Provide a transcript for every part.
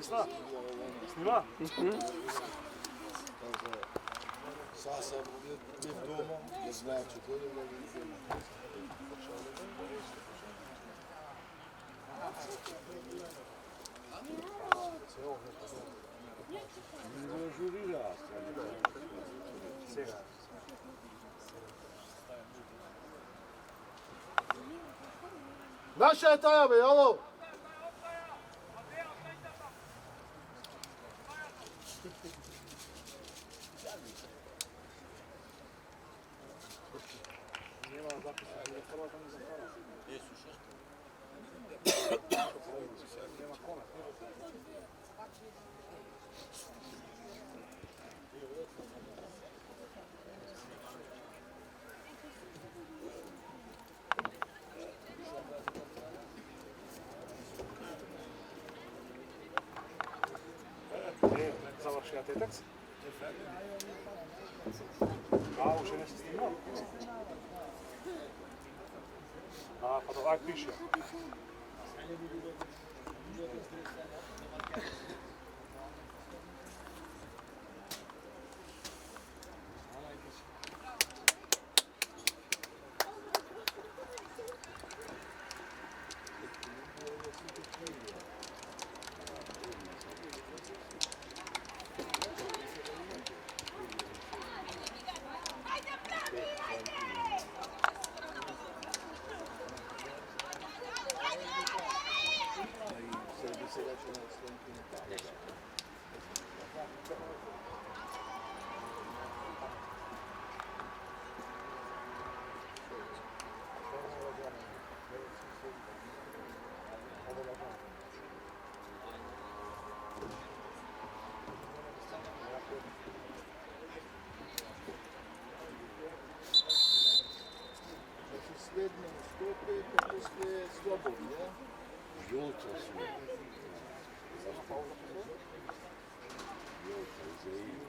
Snima? Snima? Sasa bude doma, ne znači koje ne žurira. Naša je taja, be, alo! Završila tetac? A, už je nesi snimao? A, pa to, aj piše. Sledno stope, pa posle slobodno. Žolca su. Žolca i zaim.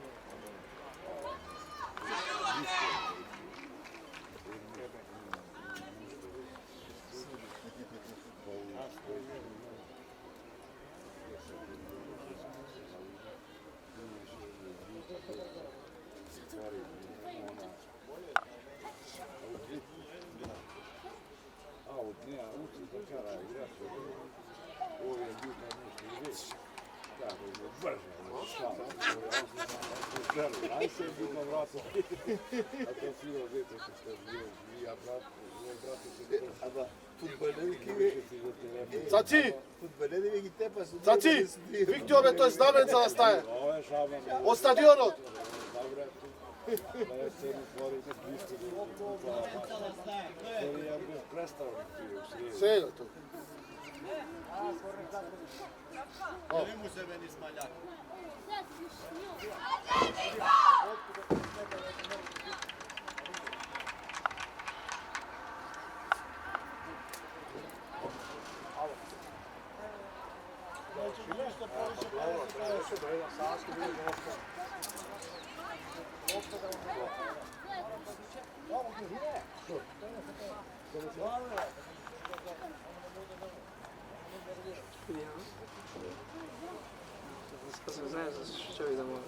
Aj se budno vrato. A to silo dete što ste bilo. Ja brat, moj brat se A da, Caci! Caci! Viktor, to je znamen za nastaje. Od stadionot. Sve je to. Ne mu se meni smaljati. Знаешь, что я домой?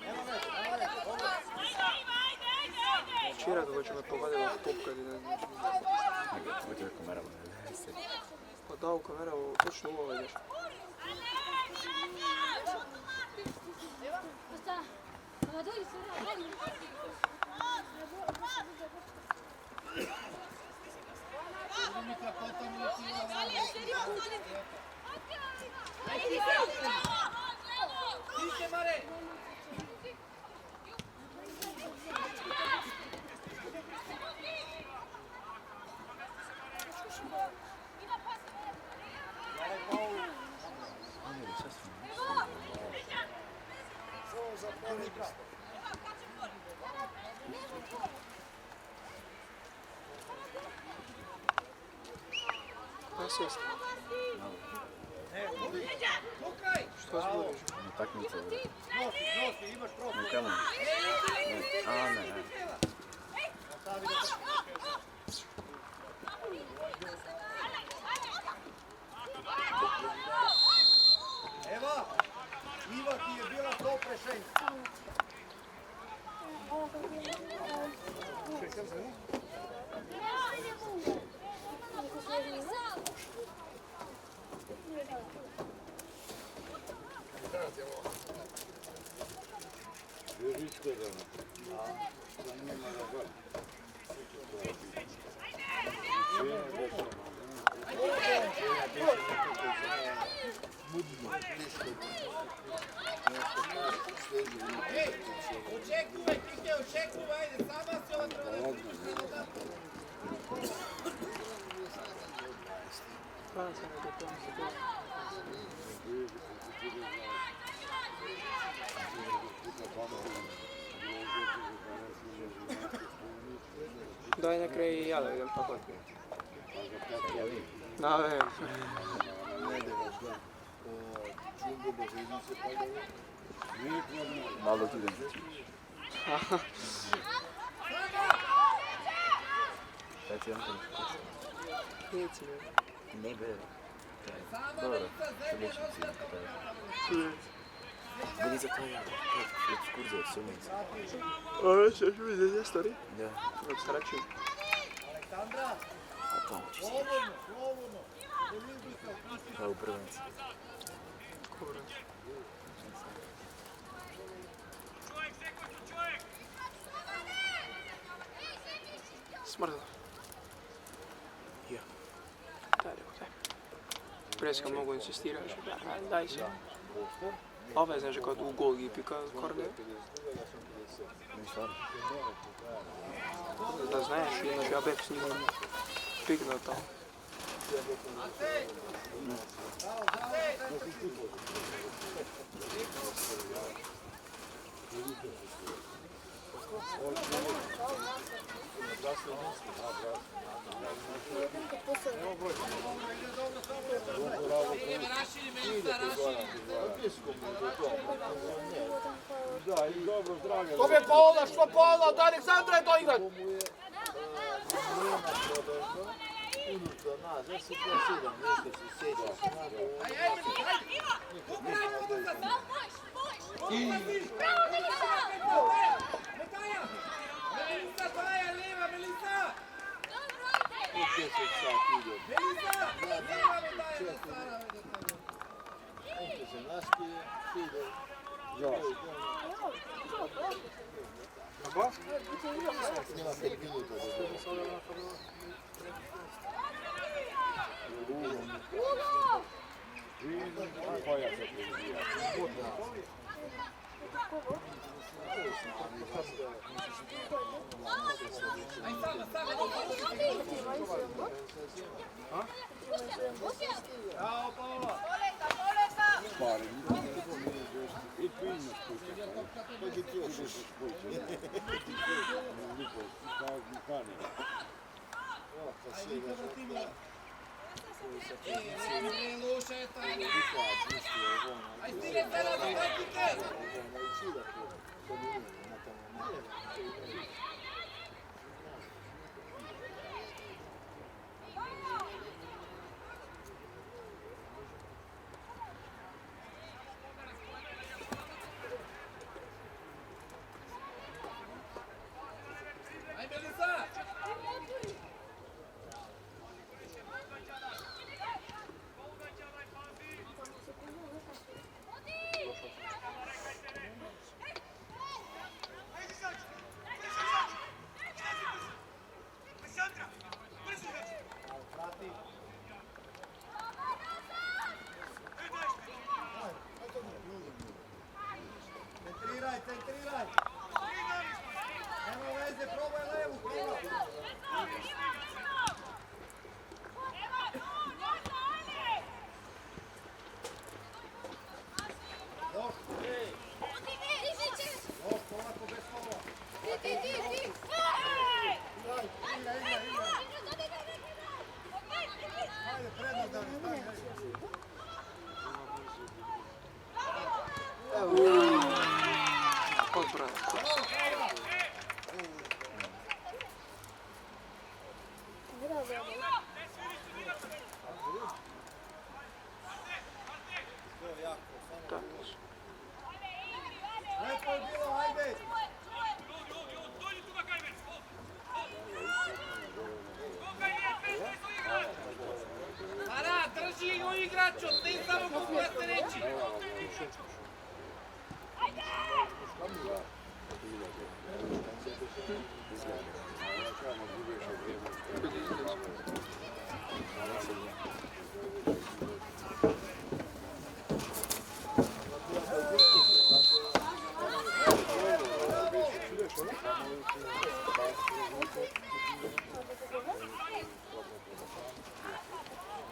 Evo me. včeraj, kako će me pogodila v topka, ne znam. Hoće da kamerama ne se. Pa da, u kameru točno u ovo ideš. Asist. Što zboriš? Utakmica je. Nosi, imaš prostor. Ne kamo. A ne. Evo, Iva ti je bila top rešenje. Vjeričko da ne. To nema da gledam. Očekuvaj, Kike, očekuvaj, ajde, sama se ova treba da... Hvala se na to pomoći. Daj na kraj i ja da idem pa kod. Da, vem. Malo ti idem za ćiš. Kaj ti Anton? Reci me. Ne be. Dobro, slični cilj. Vedi za to je ekskurzija od Sumica. Ovo se još vidi, je stari? Da. Od Staračin. Aleksandra, A tamo će se. slobodno. Pa u prvenci. Kura. Smrda. Ja. Daj, daj. Preska mogu insistiraš, daj se. Ove znaš kad u gol gi pika korne. Mi stvarno. Da znaš, imaš ja bek s njim piknuo tamo. Da, i dobro, zdravlje. To je Paola, što Paola, da Aleksandra je to igrat. Unutra nas, ja se to sedam, nešto se sjeća. Se naspije, ide. Nema 5 minuta da Koja se prizija? Bravo, Paola! Pari, i pinno spušta. Koji ti još? Nije loša je ta. Aj stile teraz, daj Kike! Aj centriraj. Nema veze, probaj levu, probaj. Još, još, polako bez slova. Ajde, prednost da ne stavi. Kod broja. Lepo je bilo, ajde. Ara, drži go igraču, ti samo pogledajte reći.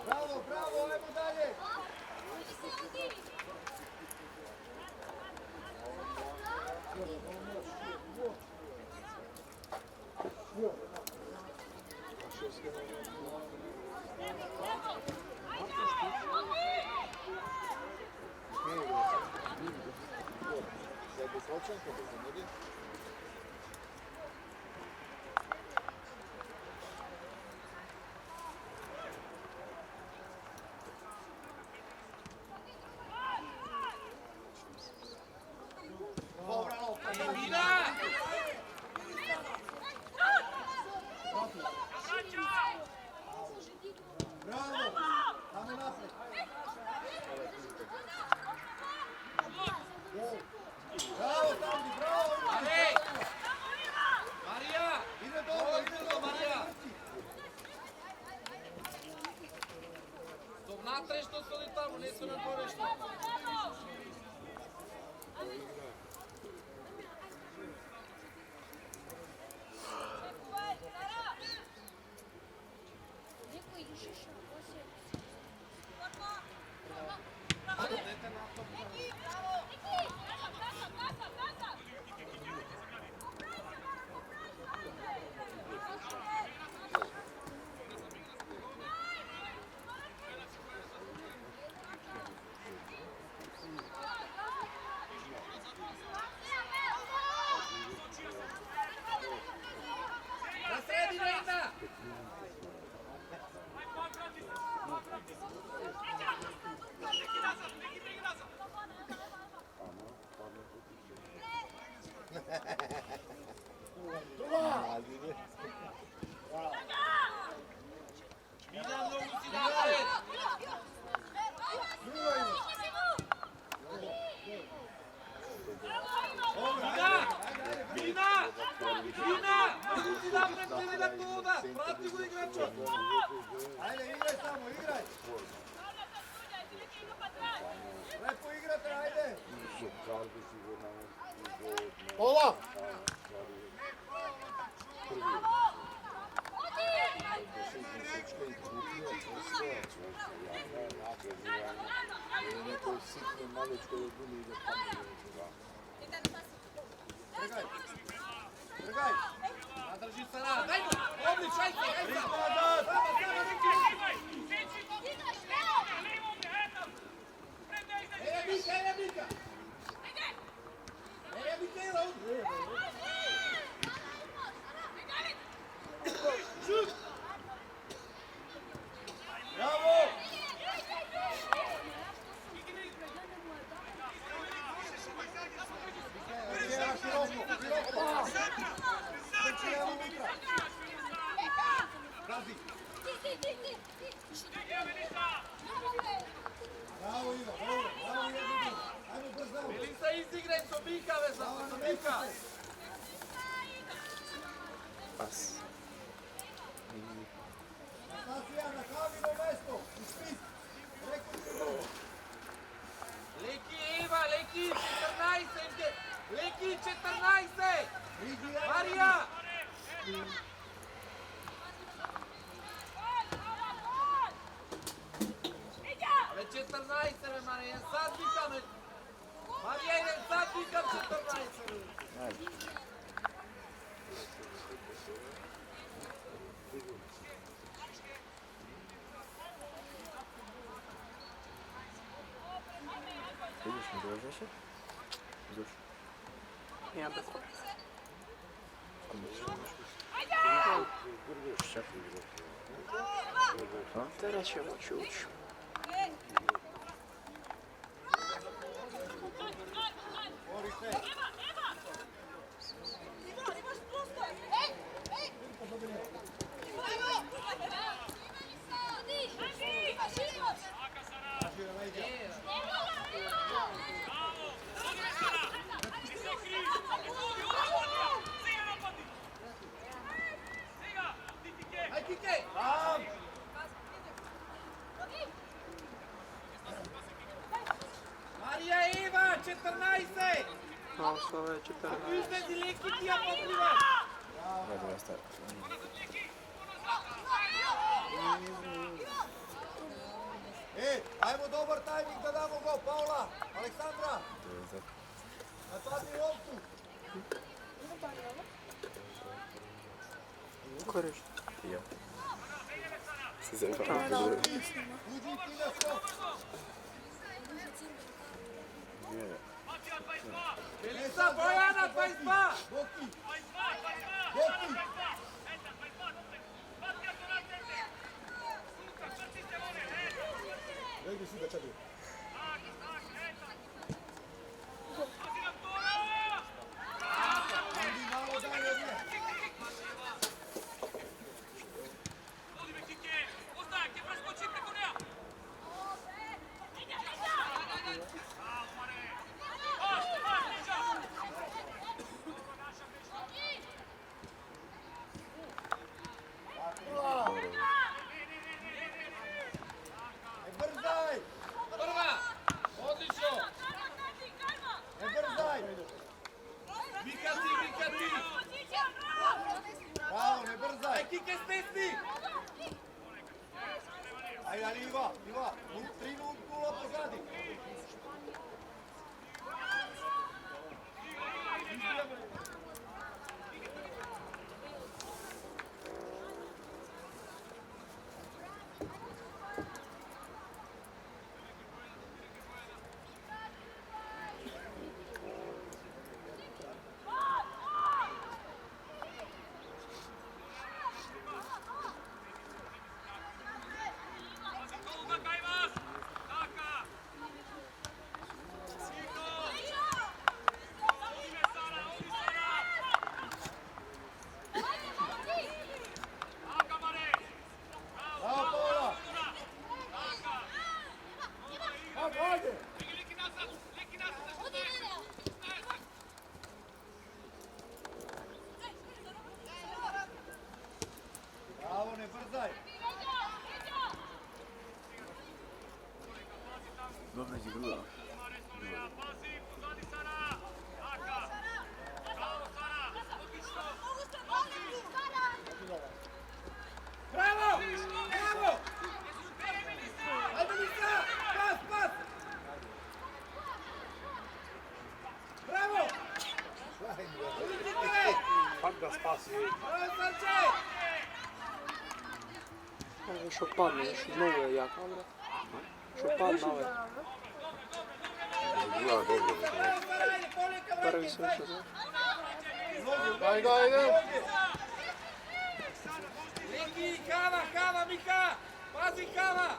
Bravo, bravo, ajmo dalje. Dobra lopta. Mira! Bravo, tamo napred. Bravo, Tandi, bravo. Ale! Marija! Ide dobro, Marija! Stop natreš što su oni tamo, ne su nam porešli. Na sredinu jedna! Mina mnogo si napred! Mina! Mnogo si napred, ne da tuda! Prati go igrača! Ajde, igraj samo, igraj. Lepo igrate, ajde. Pola! Trgaj. Zadrži Sara, daj mu! Oblič, ajde, ajde! Nazad. Eja Mika. Eja Mikela. Šut. Bravo. Eja široko. Eja Mika. Gazi. Bravo Ivo, bravo. Bravo Ivo. Ajmo brzo. Milica izigraj Sobika, vezano, Sobika! Pas. Nastasija, na Kavino mesto. U spis. Rekao ti prvo. Leki Eva, leki 14, Leki 14. Marija. Ave 14 me Marija, sad vikam. Marija ide sad vikam 14. Ajde. Vidiš mi dođeš? Duš. Imam tako. Teraz ćemo čući. Aj Kike! Marija Eva 14. No, sve je 14. Izvedi Leki ti ja pokrivaš. Ajde, ja stavim. Ajmo dobar tajming da damo gol, Paula, Aleksandra, napadni loptu. Koriš. Ja. Se zajebavam. Uđi ti na skok. Melisa Bojana 22. Boki. Boki. Vedi si da čadi. Andi malo dalje od nje. Brzaj! Prva. Odlično. Brzaj! Vikati, vikati. Bravo, ne brzaj! Aj Kike stisni. Ajde, ali Iva, 3-0 pozadi. Bravo, ne brzaj! Dobra igra. Bravo! Bravo! Ajde Lisa! Pas, pas! Bravo! Uličite! Kako da spasi? Bravo, Sarče! Što padne, još mnogo je jaka, bro. Što padne ove. Bravo, Sarajde, povijeka Prvi vrati, sam daj! što znam. Ajde, ajde! Leki, kava, kava, Mika! Pazi, kava!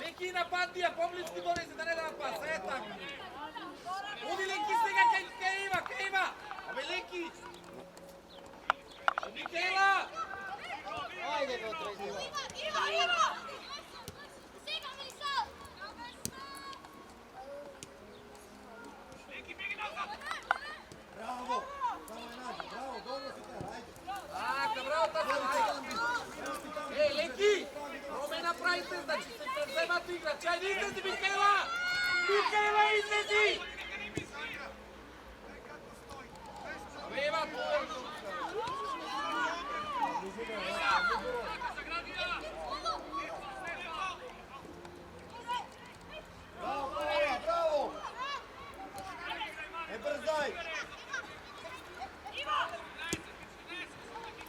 Leki napadnija, pobliski donese da ne da pas, etak! Udi Leki stiga, kaj ima! Ove Leki! Mikela! Bravo! Samo je nađi, bravo, dobro si tera, ajde! Aka, bravo, tako, ajde! Ej, Leki! Promena pravite, znači se prevzemati igrač, ajde! izlezi Mikela! Mikela, izlezi! Aveva tu! Bravo, Paola, bravo! Ne brzaj!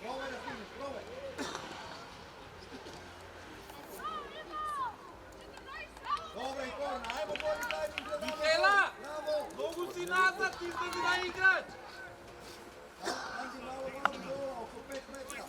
Probaj da stigneš, probaj! Dobro i korna, ajmo bolji tajming da damo! Mikela! Bravo! Nogu si nazad, izlezi da igrač! Ajde malo do ova, oko 5 metra!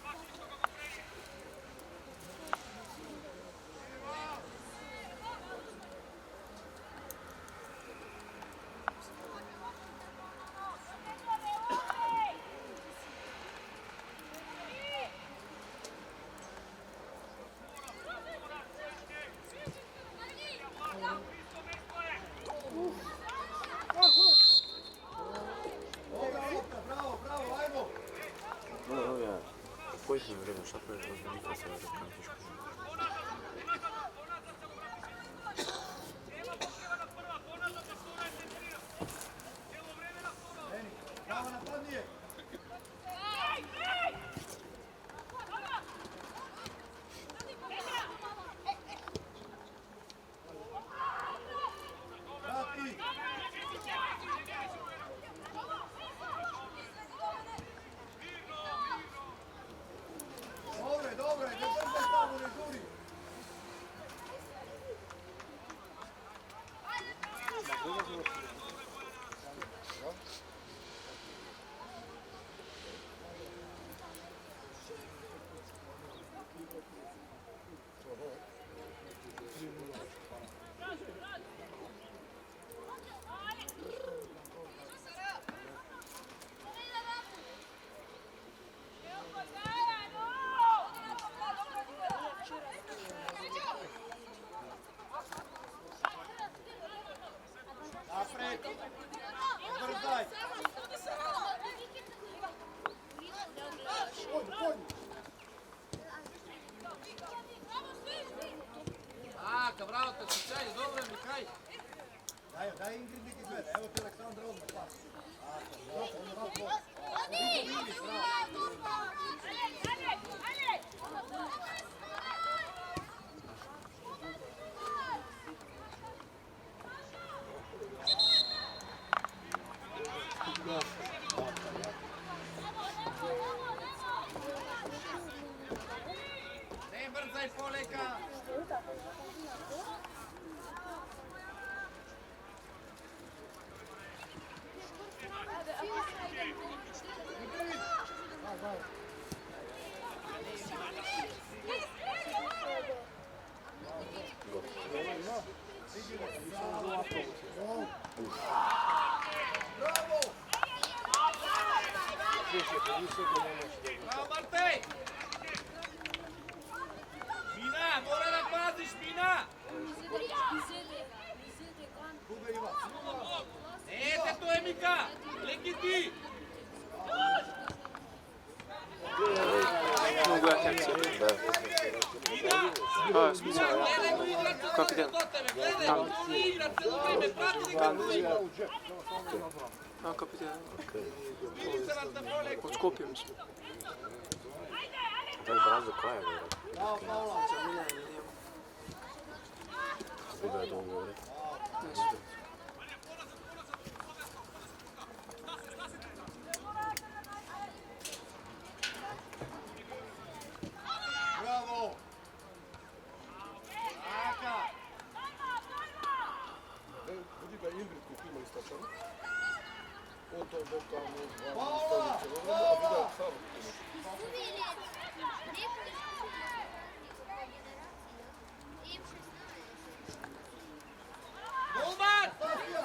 Bravo, bravo, ajmo! No, ja. U posljednjem vremenu šta pravi odmah se vrlo kantičku. Bravo, napadnije! Vrati! Dobro je, ne brzaj tamo, ne žuri! Napred! Ne brzaj! Aka, bravo te slučaj, dobro Mikaj! Daj Ingrid neki gleda, evo ti Aleksandra odmah pas. Ne brzaj Poleka! Bravo! Bravo Martej! Mina, mora da paziš Mina! Kuga ima. Ete to je Mika! Leki ti! Mogu ja akcija. Mina! A, specijalno. Gledaj mu igrače Kapitan. do tebe, gledaj, tu igra cijelo vreme, prati ga tu igra. A, kapitan. Vidi se vas na Poleku. Od Skopje mislim. Da li Brazo koja je vjerojatno? Bravo, Paola. Mina je lijevo. Zbog je to ugovore. Ne znam. Bravo! Aka! Vidi da Ingrid kup ima istačano. On to dok tamo... Paola! A vidi Paola! sam. Golman! Patija!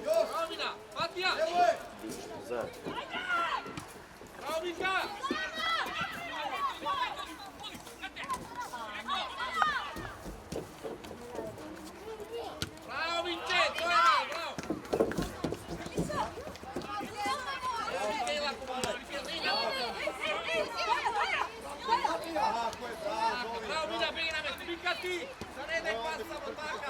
Još! Bravo Mina, Patija! Evo je! Zajedno. Bravo Mika! Bravo Vinče, to je malo, bravo! Bravo Mikela, pomalo, Mikela! Tako je, bravo, Zovi! Bravo Mina, begi na me, Mika ti! Sa ne daj pas samo tako!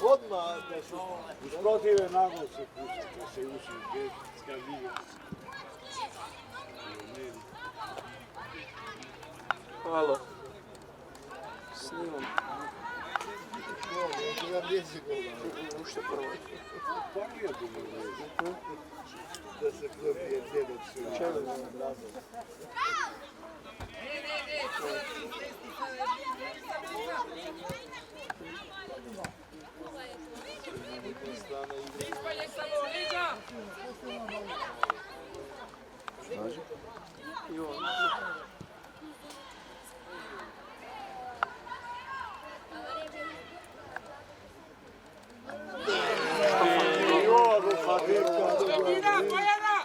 Odmah da su... Usprotive naglo se pušta, kad se uši gdje skandivio. Halo. Snimam. Ušte prvo. Pa nije dobro. Da se probije djedoć. Čelo. Ispaljaj samo, Liđa! Jo. Ina, Bojana!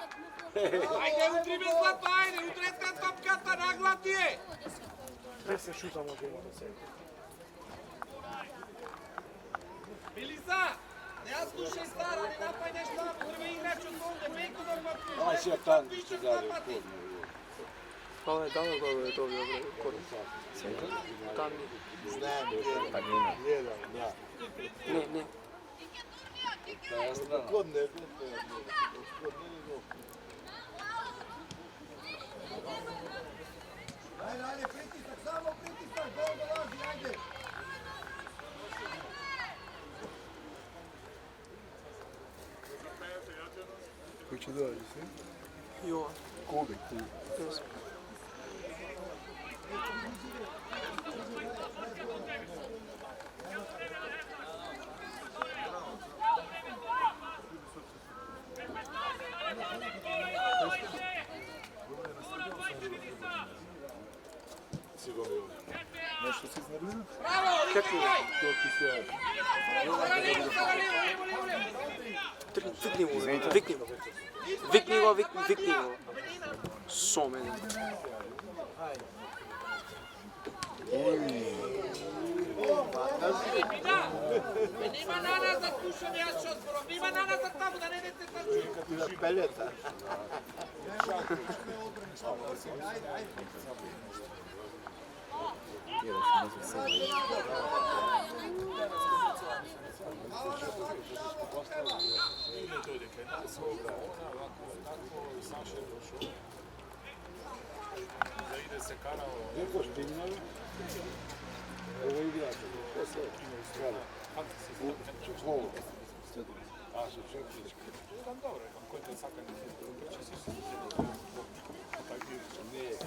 Ajde, utri me zlato, ajde, utreska topkata, nagla ti je! Milica, ne slušaj stara, ne napaj nešto, prvi igrač od ovdje, beku normalno. Aj se tam što dalje u podne. Hvala je dalo golo je dobio dobro u koru. Tam je. Znam, jedan, da. Ne. Kod ne, kod ne. Ajde, pritisak, samo pritisak, gol dolazi, ajde. Ko će doći, si? Jo. Koga? Yes. Nešto si iznervirao? Bravo, Kako? To ti se... Vikni go. Så meni. Nima nanazad, kušam ja s čosporom, nima nanazad tamo da ne idete trču. Kad ti da peljeta. Neko špinjali? Ovo igrače. Ko se strada? U Čukovu. A, su Čeplički. Nije,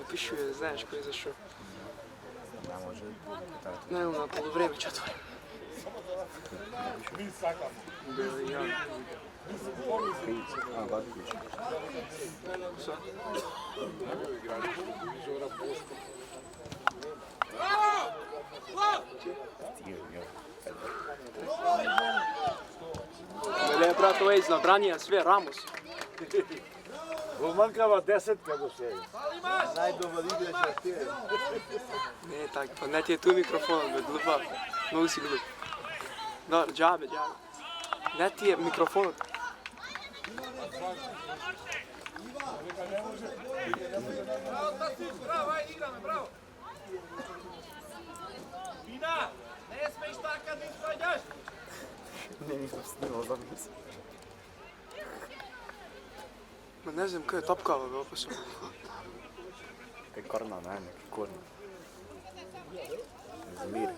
Pišu je, znaš ko je izašao. Ne može. Ne, na polovreme će otvorim. Bili ja. A, Batković. Šta? Bravo! Gol! Bile, brat, ovaj iznabranija sve, Ramos. Golmankava desetka do svega. Najdobar igrač na tijelu. Ne, tak, pa ne ti je tu mikrofon, be glupa. Mnogo si glup. Dobro, džabe. Ne ti je mikrofon. Bravo, Tasić, bravo, ajde, igrame, bravo! Ina, ne smiješ tako kad ispađaš! Nisam snimao, zabio sam. Ma ne znam, kaj je topkava, be, pa sam. Kaj korna, ne, neki korna. Zamir.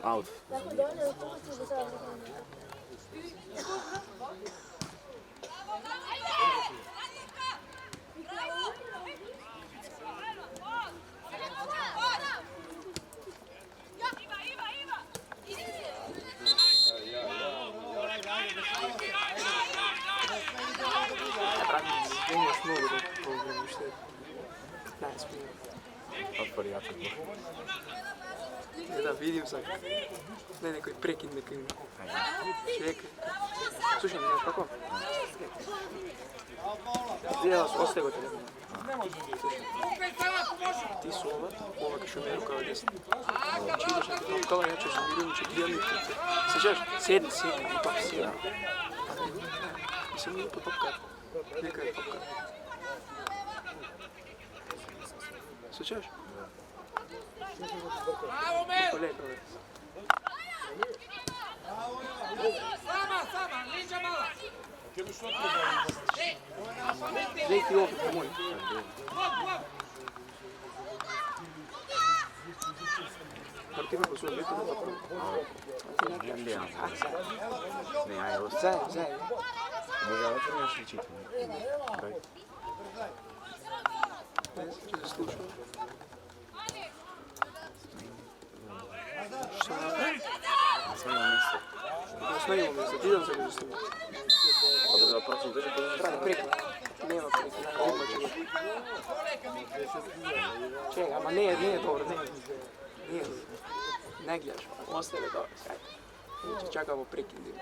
Out. Imaš mnogo da polovreme šteti. Ne, smijem. Otvori jačak. Ne da, vidim sad. Ne, nekoj prekid neka ima. Čekaj. Slušaj, ne znaš kako? Gdje ostaje go telefon? Ti su ova kišomeru kao desna. Znači ideš na topkala, ja ću zamirujem, ću trijeliti. Sjećaš? Sjedni, ipak sjedni. Nisam nije po topkala. Neka je popka. Slučaš? Bravo, Mel! Lijepo je. Sama, liđa mala! Dej ti opet po moj. Blok! Partime po svoj lijepo da prvo. Ne, aj, ovo Zajedno. može ja otvorim još i čitam. Daj. Ne znam, če da slušao. Sve imam misle. Smejimo mi se, ti dam se među s njima. Dobro, da proći dođe to je Brate, preko. Nema preko, nema ćemo. Čekaj, ama nije dobro, nije. Ne gledaš, ostane dobro, kaj. Znači, čakamo prekindi.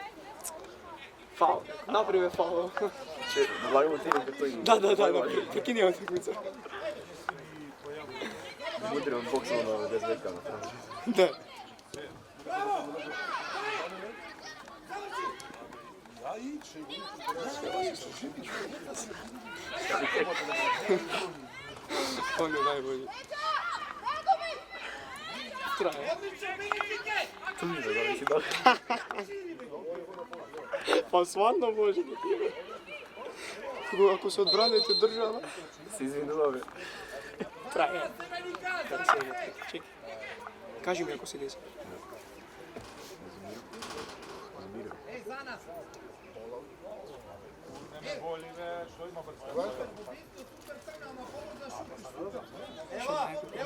Faul, napravi faul. Če, lagamo ti da to ima. Da, prekini utakmicu. Budemo boksovno bez veka napraviti. Da. On je najbolji. Traje. Tu mi da zavisi dobro. Pa stvarno može da ti. Ako se odbranite država, Si izvinula me. traje. Čekaj. Kaži mi ako se desi. Ej, za nas!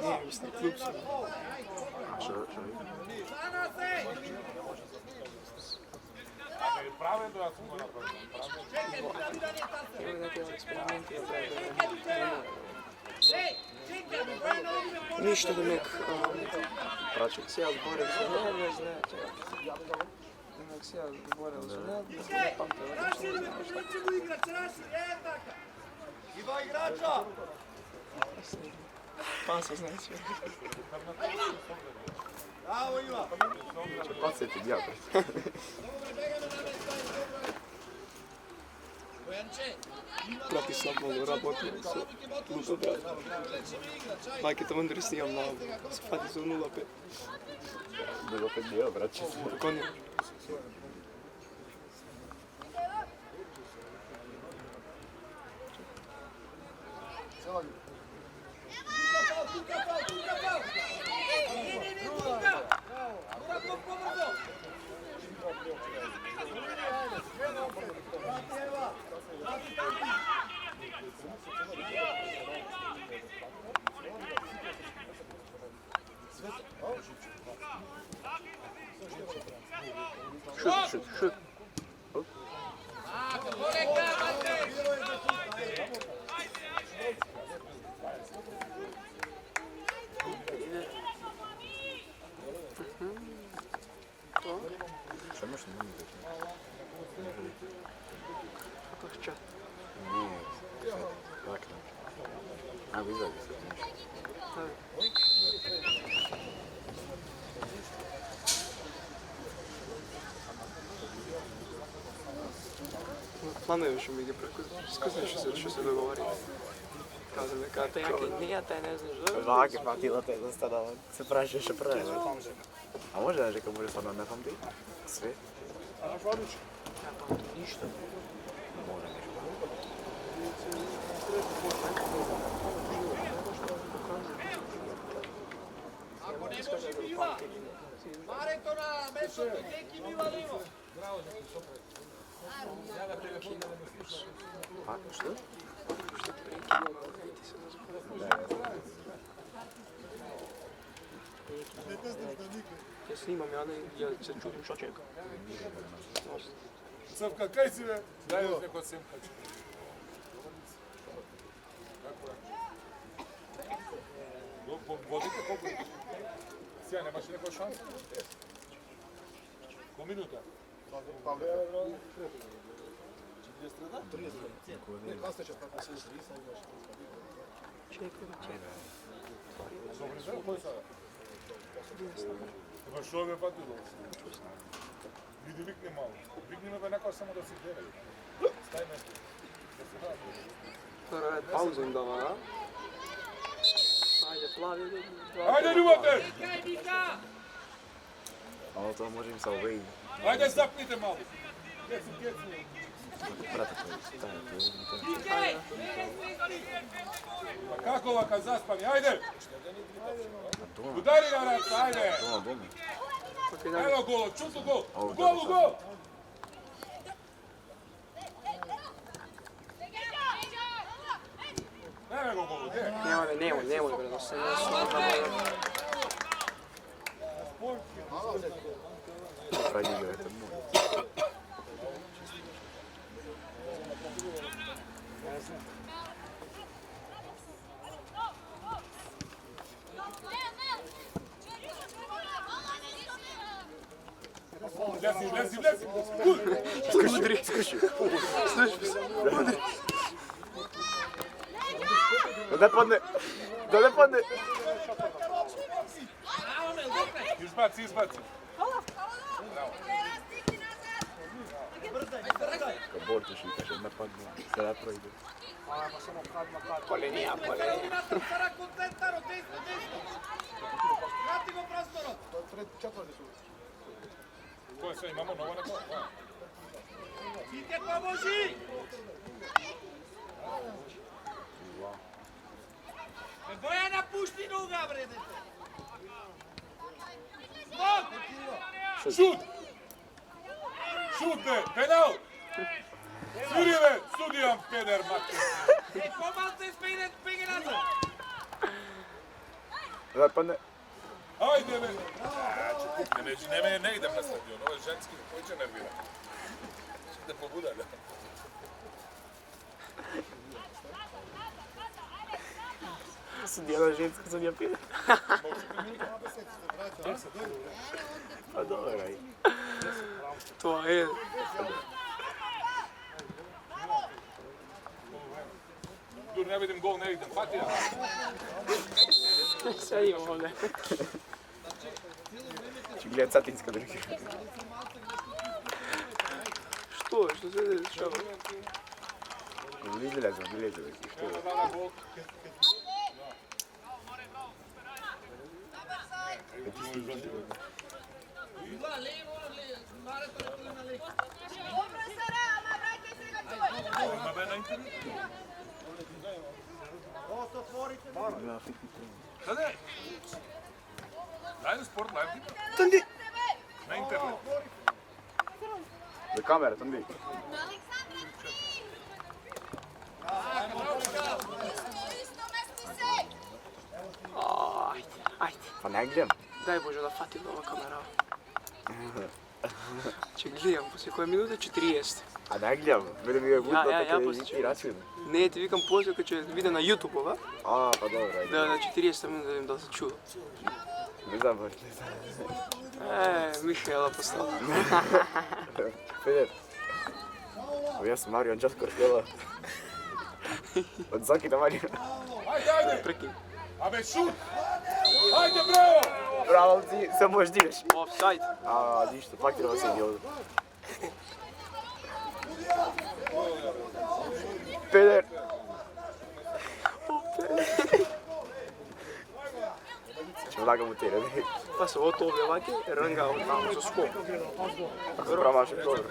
Ne, mislim, klub su. Što vidim? Za nas, ej! Čekaj, duravljanje tam se! Evo neki eksperimenti, ja treba Ej, čekaj, mi brojno ovime ponovno! ništa da nek Praću. se ja odborim za ne zna, čekaj. Nek se ja odborim za ne Ej, Rašir, nećemo igrat, Rašir, jednaka! Ima igrača! Pasa znači. Bravo, Iva! Podsjetim ja. Bojanče, Prati sam malo работаю с Лутоградом. Майката въндри си имам много. Спати за 0,5. Bilo opet bio, braće. Коня. Шут. Što možeš ne vidjeti? Kako će? Nije. Kako ne? Ajmo izađi se. Планове ще ми ги скъсне, ще се договори. Казваме, те яки nije, te ne znaš. Vage, pa ti lete zastanala. Se praviš še prve. A može da reka može stvarno ne pamti? Sve? Ništa. Mora nešto. Ako ne može Miva, mare to na mesto, neki Miva livo. A, što? Ще прекинем, ти се Я снимам, я се чудим, що чека. Цъвка, кай си бе? Дай да neko Семка. Водите колко? Сега нямаш ли някой шанс? По минута? Добре, кой сега? Ема що бе патило? Види викне малко. Викни ме бе някой само да си гледа. Стай ме. Pauzu im dava, a? Ajde, plavi. Ajde, ljubate! Mika, Mika! Ovo to može im sa away. Ajde, zapnite malo. Gdje su? Brate, to je staje, to je to. Mikej! Mikej! Pa kako ovakav zaspani? Ajde! Doma, Udari ga, Raca, ajde! doma. Evo gol, čutu gol! U gol! Nema go golu, gdje? Nemoj, bre, da se ne Pravi igra, to je moj. Lezi! Udri, skuši. Udri. Da ne padne! Izbaci! Kao borčeš i kaže, ne padne, se napravi ide. Polenija. Sarà accontentano, destra! Un attimo prostoro! Ko je sve, imamo novo neko? Ti te pomoži! Bojana, pušti noga, bre! Skok! Šute! Penal! Sudijeve! Sudijam, peder, mate! Pomalce spege nazad! Da ne padne! Ajde, me! Ne idem na stadion, ovo je ženski, koji će nervirati? Što te pobuda, da? Sudjela ženska, sudja pide. Pa dobro, aj. To je. Tu ne vidim gol, ne idem. Fatija! Sve imamo ovdje. Ću gledat Satinska druga. Što se dešava? Izlazam. Što je? Šta ne? Daj sport live. Tandi! Na internet. Do kamere, tam di. Ajde. Pa ne gledam. Daj Bože da fatim ova kamera. Če gledam, poslije koje minute 40. A ne gledam, vidim je budno Ja kako je poslije ću. i račun. Ne, ti vikam poslije kad će vide na YouTube-ova. A, pa dobro, ajde. Da, 40 minuta da vidim da li se čuo. Ne znam baš, ne znam. Mihaela poslala. Peder. Ja sam Mario Anđaskor htjela. Od Zaki do Marija. Ajde! Prekim. Abe, šut! Ajde, bravo! Bravo, ali ti se možeš digaš. Offside. A, ništa, faktirao se i ovdje. Peder. Ćemo da ga mutirati. Pa se ovo to objavati, ranga od tamo za skok. Ako se pravašem, dobro.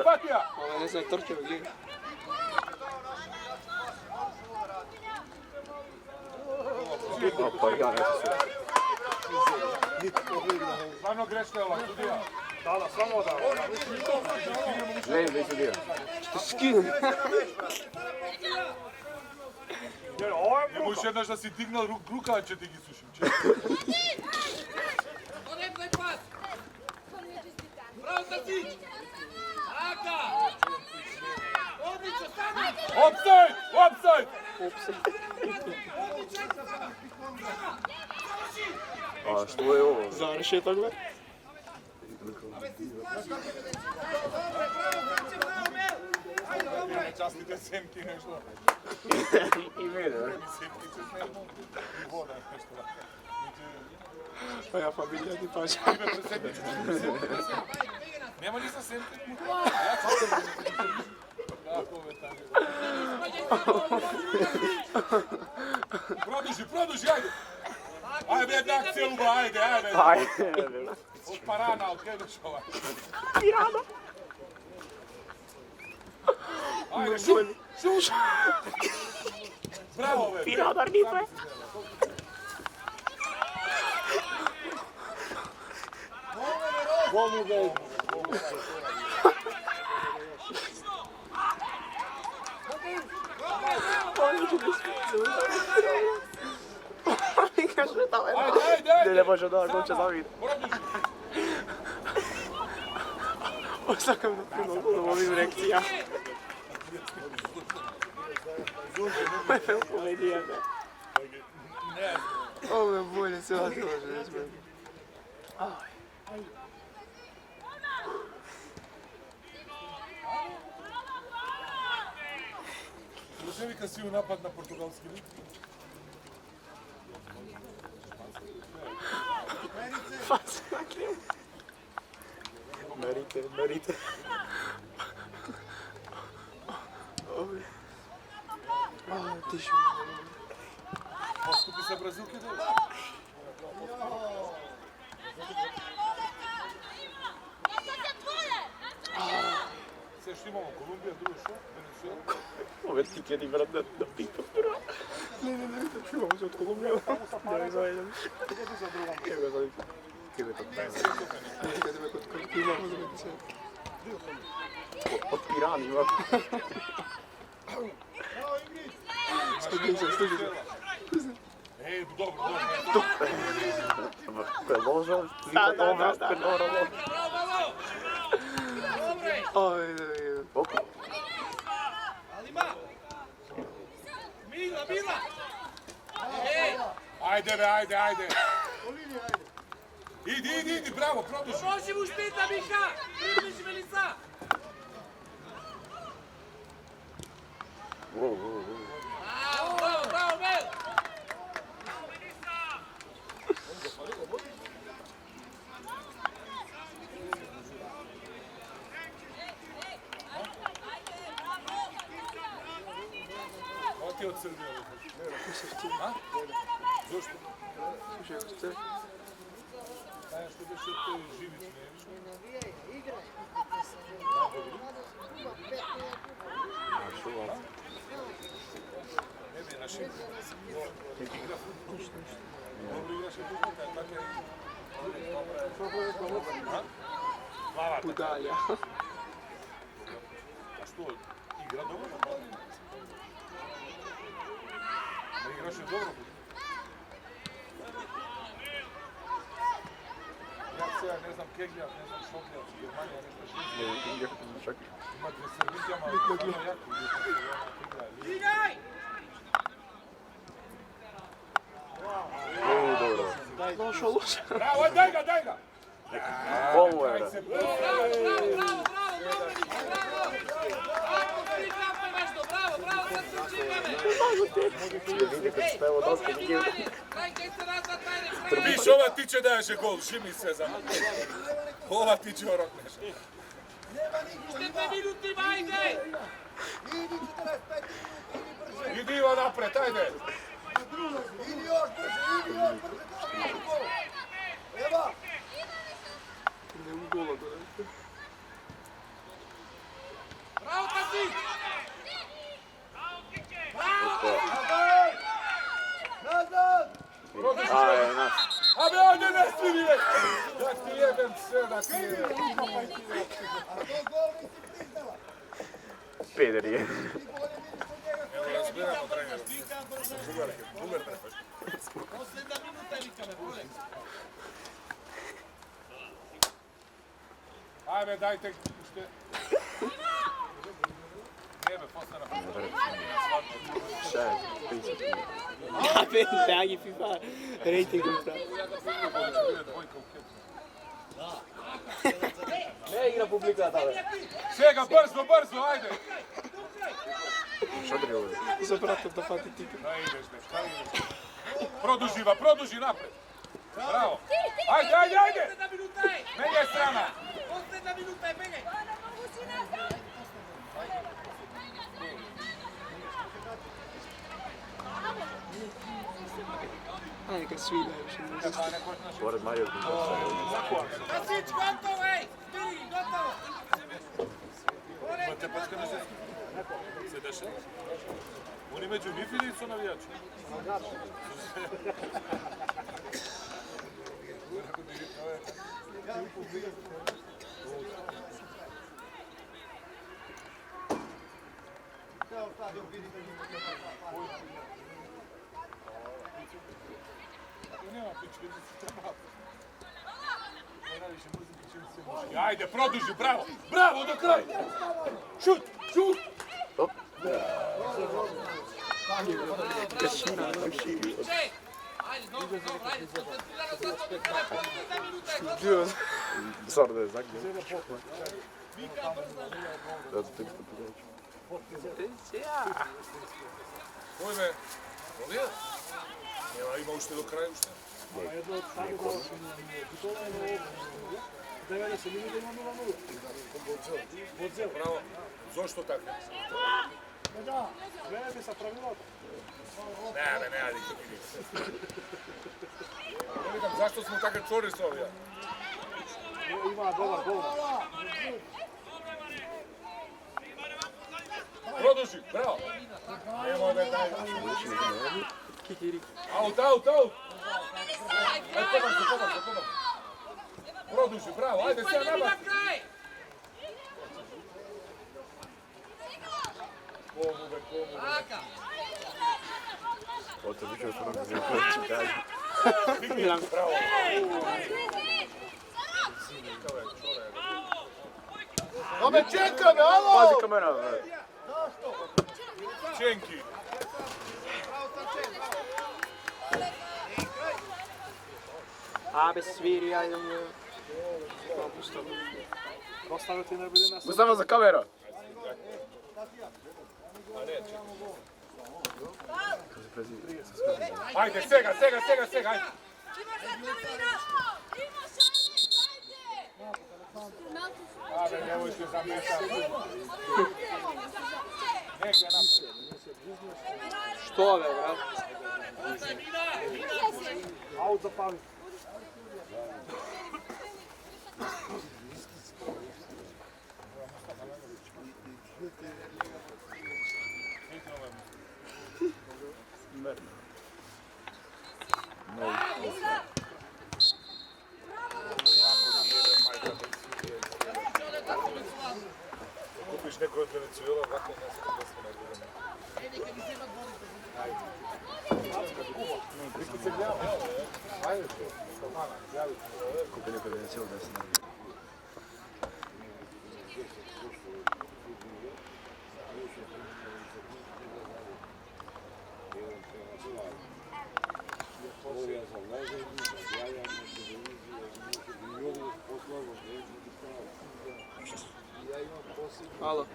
Fatija! Ovo ne znam, Torčeva igra. Pa ja ne znam. Stvarno greška je ova sudija. Ne, ne su dio. Što skinem? Njemu još jednaš da si dignal ruka, će ti gi sušim. Odem pas! Bravo, Tasić! Aka! Odlično, stani! Offside! Offside! Odlično, sama! A što je ovo? Završetak gleda. Častite Semki nešto. I mene. Semki će sve. I voda nešto. Moja familija ti paša. Nema nisam sem. Produži, ajde. Ajde, jedna akcija, Luba, ajde. Ajde. Od parana, od kjedeš ovaj. Pirana. Ajde, šut. Bravo, ove. Pirana rife. Komu ga je? Kaže tamo je. Ajde. Ne može da, ko će zaviti. Produži. Ostakam da puno gledam ovim reakcija. Komedijane. Ovo je bolje, sve vas može reći. Slušaj mi kad si u napad na portugalski lik. Face na klimu. Merite. Tišu. Poskupi se Brazilke dole. Sve što imamo, Kolumbija, drugo što? Venezuela? Ove ti kjedi vrat da pita prvo. Ne, čuvamo se od Kolumbija. Ne, zajedam. Evo ga zajedam. Kada me kod Kolumbija, uzmeti se. Od Pirani, ima. Služi se. Ej, dobro. Predložio? Da. Bravo! Dobre! Alima! Mila! Ej! Ajde. Idi, bravo, produži. Pomoži mu štita, Miha! Približi Melisa! Bravo, Mel! Ovo ti je od Srbije. A? Zašto? Slušaj, ako ste... Znaš što biš od te živić, ne viš? Ne bi naš igra futbol. Dobro igraš je futbol, tako je. Hvala. Budalja. A što, igra dobro? Ne igraš je dobro? Ja ne znam Kegljak, ne znam Šokljak, Germanija, nešto živi. Imate servitjama, samo jako igra. Igaj! Došao loše. Bravo, daj ga! Komu je? Bravo, Dobranić, bravo! Ako si kape nešto, bravo, da se učinjame! Vidite što je ovo dosta njegov. Daj, kaj se nazad, tajne, Viš, ova tiče daje gol, šimi se za... Ova tiče orok neša. Ste 2 minutima, ajde! Idi 45 minuti, idi brže. Idi Ivan napred, ajde! Idi još brže, kako? Eva! Ne u gola dodajte. Bravo, Kasić! Nazad! Aj, nas. Ajde, ne svidile! Da ti jebem sve, da ti jebem. A to gol nisi priznala. Peder je. Ti bolje vidiš od njega. Evo, razbiramo trener. Umer trebaš. Posljedna minuta je Mikame, vole. Ajde, dajte ušte. Jebe, postara. Šta je? 30. Ja vidim, dragi FIFA, rating upravo. Ne igra publika tada. Svega, brzo, ajde! Što bi ovo? Za bratom da pati tipa. Da ideš, Produži napred. Bravo. Ajde, ajde, ajde. Posljedna minuta je! Meni je strana. Posljedna minuta je, begaj! A neka svi daju što ne zna. Pored Mario Vasić, gotovo, ej! Spiri, gotovo! Imate pačka na šestku? Se dešava? Oni među Bifidi su navijači. Ajde, produži, bravo! Bravo, do kraja! Šut, šut! Če! Ajde, dobro, ajde, skoncentrirano sad smo kraj, posljedna minuta je, gotovo! Stvarno da je znak, ne? Vika, brzo! Da, to tek što podaću. Ko ime? Volija? Ima ušte do kraja ušte? Bravo. Zašto tako? Ne, ajde, kako ide. Ne vidim, zašto smo tako čori s ovdje? Produži, bravo. Nemo da daj. Aut. Ajde, pomar. Produži, bravo, ajde, sve Idemo nabaz. na kraj! Aka! Ovo to biće otvorno za koji dalje. Bravo. Ome čeka me, alo! Pazi kamera, bre. Čenki. Abe sviri, ajde mu. Ostaviti najbolje nas. Mustafa za kamera. Ajde, sega, ajde. Ajde, nemojte zamiješati. Negdje napred. Što ove, brat? Aut zapali. Kupiš neko od Venezuela, ovako ne znam da smo najbolji. Ajde, Kupi neko Venezuela da se nabi. Alo.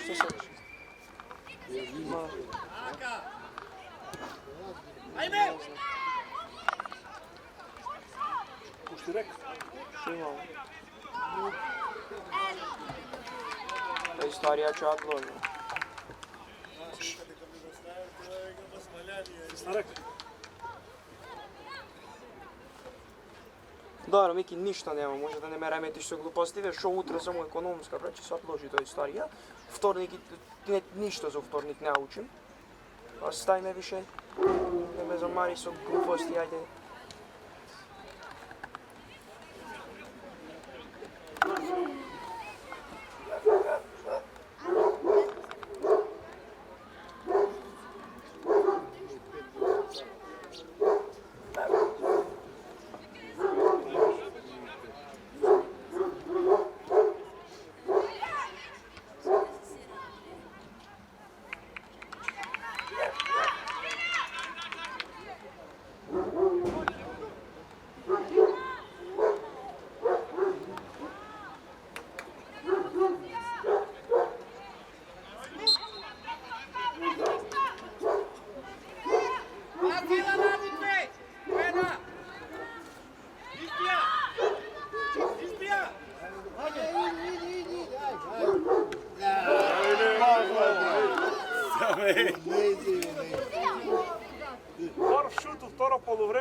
Što sad? Aka! Ajme! Pušti rekao. Što imamo? To je starija čatlo. Dobro, Miki, ništa nema, може да не ме реметиш со глупости, шо утре само економска рече, се отложи тоа историја. Вторник, ништо за вторник не учим. Остави ме више, не ме замари со глупости, ајде.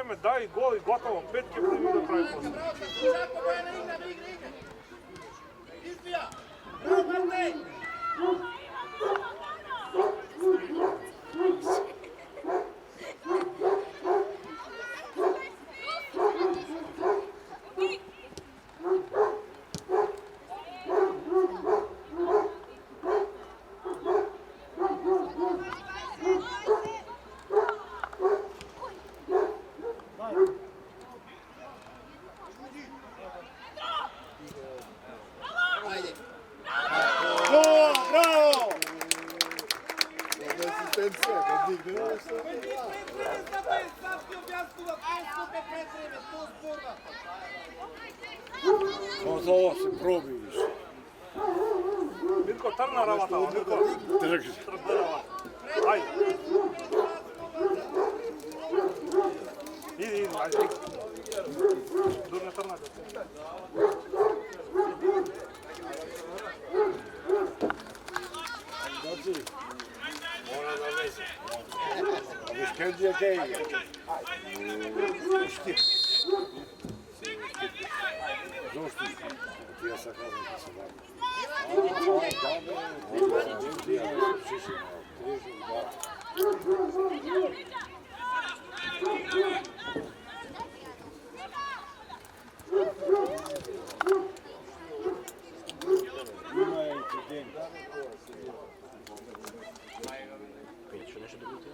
vreme, daj gol i gotovo, 5 ke primi do kraja posla. Bravo, Čako, Bojana, igra, igra. Izbija. Bravo, Matej. Ovo se probi više. Mirko, trna ravatala, Mirko. Trna. Ajde. Idi, ajde. Durne trna. Viš Kendija Kejga. Šti. Zašto? Ja sad kažem da se vadi. Ima je incident. Peću nešto dobiti?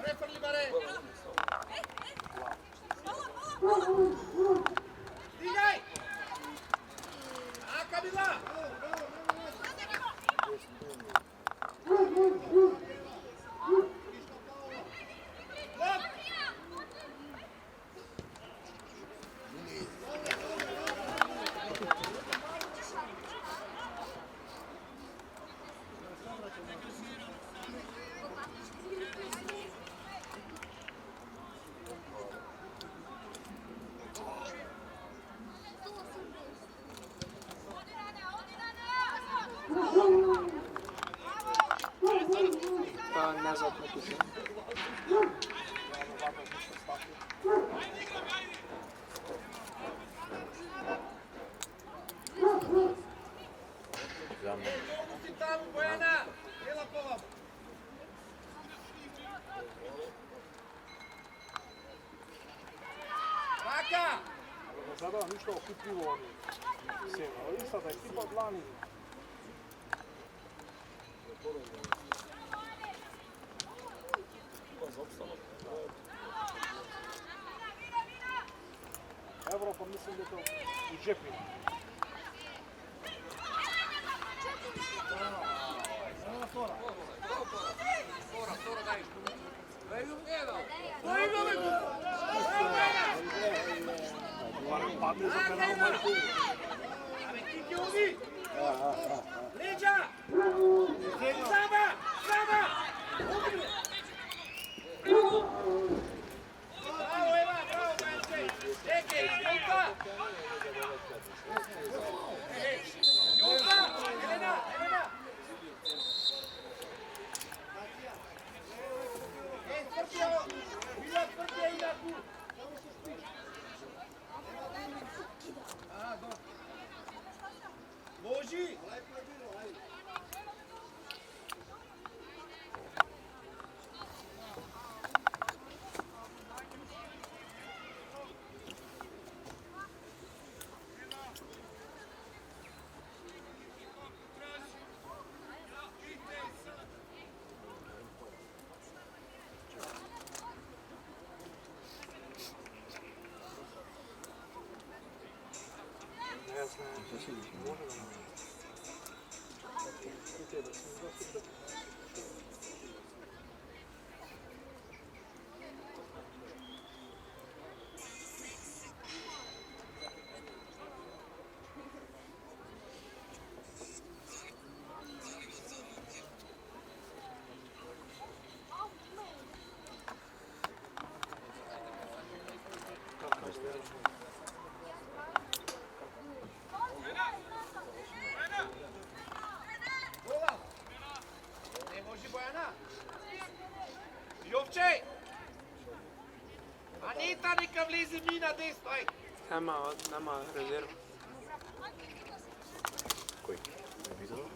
Prefrli bare. Digaj. Aka bila. Pa nazad na kuću. Pusti tamo, Bojana. Jela po vam. Raka. Sada ništa okupljivo oni. Sjema, ali sada ekipa od lani. Evropa mislim da je to u džepima. Padne za penal Marku. Leđa! Sama! Sama! Bravo, Eva! Bravo, Bence! Čekaj, Juka! Juka! Elena! Elena! Tvrtija! Bila tvrtija i tu! Loži! Vika vlizi mi na desno, aj. Nama rezerva. Koji? Ne bi to?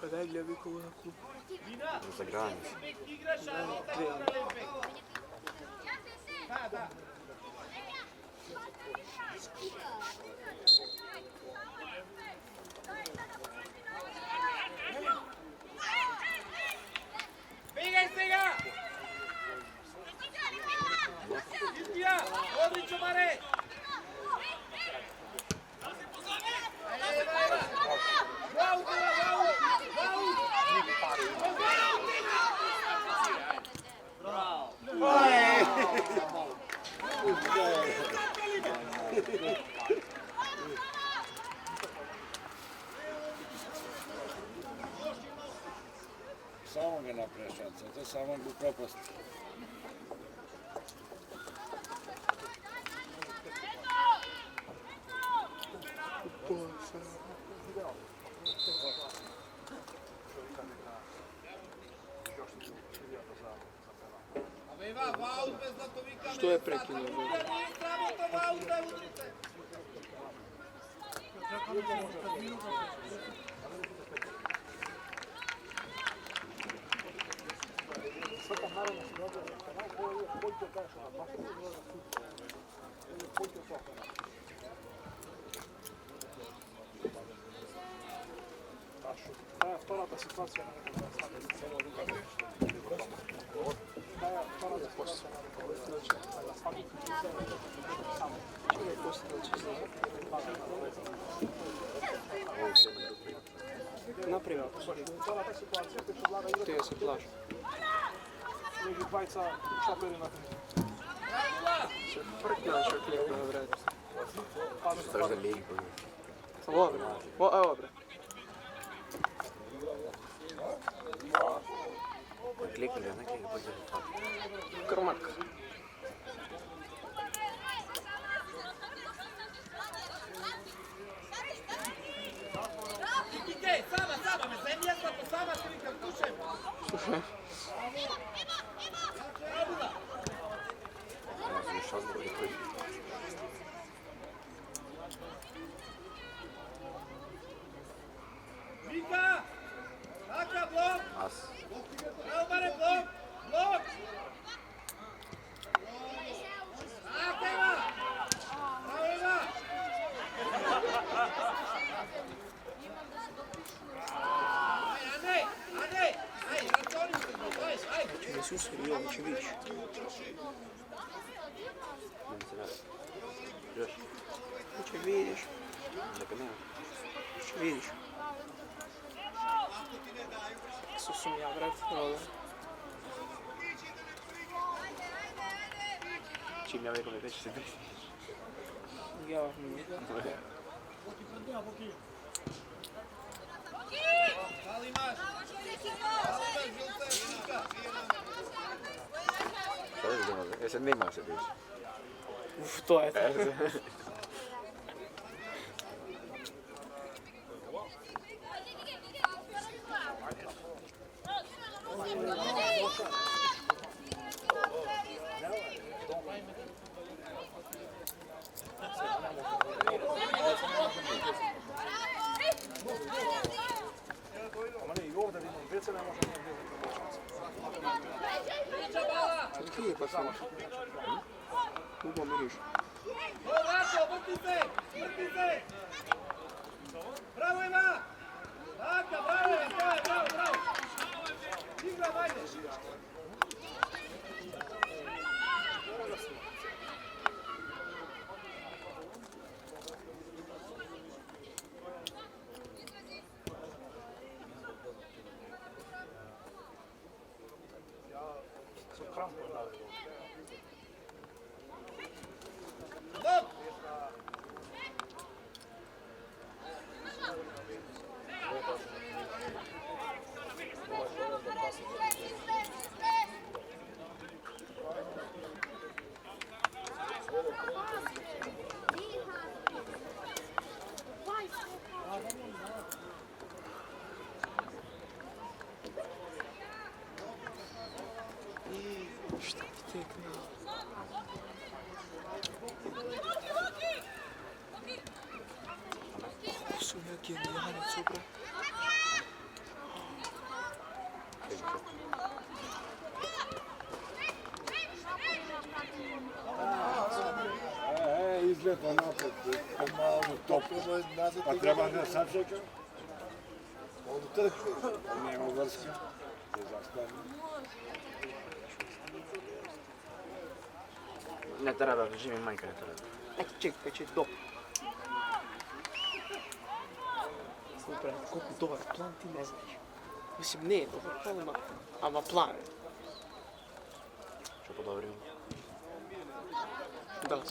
Pa daj gledaj kogo na klub. Vina, Za granje. bek igraš, a Rita igra left back. Da. Bigaj se ga! Izbija! Odlično, Mare! Ajde, Bravo, Samo ga naprešaca, to samo ga propasti. Aveva Vaut bez Zlatovika. Što je prekinuo? Nije sramota Vauta, udrice. Втората ситуација на Например, втората ситуација која што влада игра те се плаш. меѓу двајца шапери на тим. Се пркна ще кликна, брат. Šta za ligu? Ovo, bre. Evo, bre. Kliknuli na neki bolje. Krmak. Ide, sama, me zemlja sam to sama klika, slušaj. Slušaj. Ja sam još odgovor i koji. Vika! Haka, blok! As. Bravo, Mare, blok! Blok! Haka, Eva! Bravo, Eva! Aj, Andrej! Aj, računi se zbog, aj! Če me susri, ovo će vidiš. Ne se radi. Još. Če vidiš. Neka nema. Če vidiš. Susum ja, brat. Ovo. Čim ja nekom neće se desiti. Ja vam nije. Da li imaš? Žilca, Šta je znamo? Sad nema se desiti. Uf, to je to. Ама не, и овде видам деца, не може да Priča bala! Ti je pa samo. Ljubo miriš. Ovako, vrti se! Bravo, Eva! Haka, bravo, Eva, bravo! Igram, ajde! се крампо да. Stop! Super. Izgleda napred, pomalo topu. Pa treba da sačeka. Odu trkve. Nema vrska. Je zastavljeno. Ne treba, živi majka ne treba. Čekaj, do. Super, koliko dobar plan ti ne znaš. Mislim, ne dobar plan, ama plan. Što podobrio? Da.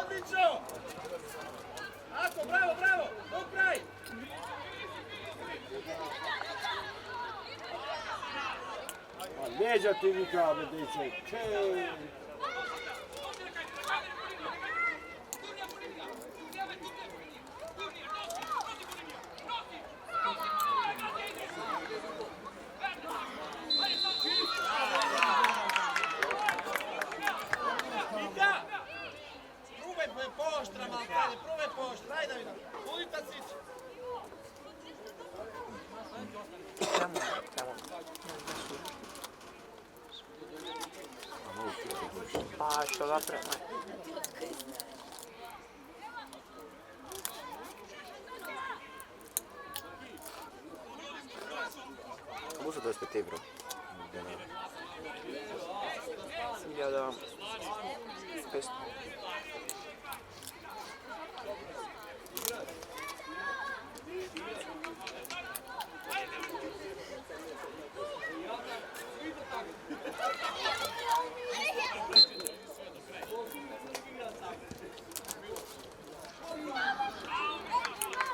Odlično! Ako, bravo, bravo! Dok kraj! Leđa ti vika, Medejček. Poštra, malkane, prove poštra, ajde Davida, budite sići. Pa što da prema. Možda to je spet bro. Ja da... 500.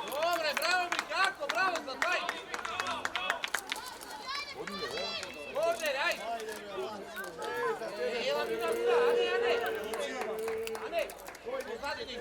Dobre, bravo Mikako, bravo za taj. Može, ajde. Evo mi nam da, Ane. Ane, pozadi njih.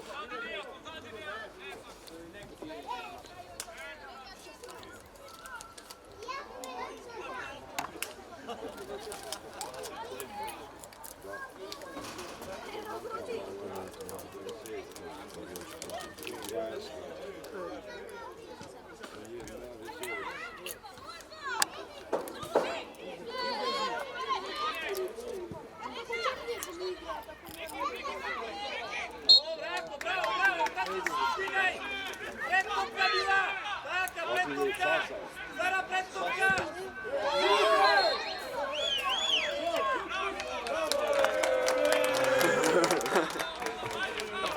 Zara pretupka!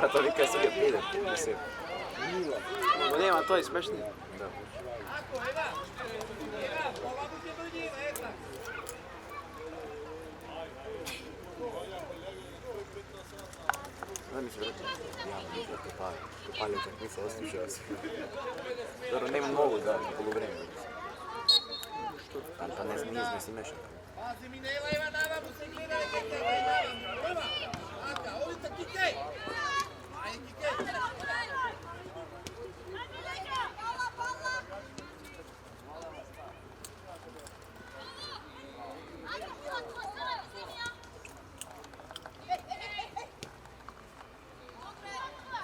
Pa to vika se ga pide, mislim. Nema, to je smešnije. Da. Ako, Eva! Eva, ovako će do njima, eta! Da mi se vrati. Ja mi nikad kopalio utakmice, oslušao se. Dobro, nema mogu da poluvremenu. Pa ne znam, mešan. Pazi Minela, Eva, Nava mu se gleda, Eva! Aka, ovdje kikej! Ajde, kikej!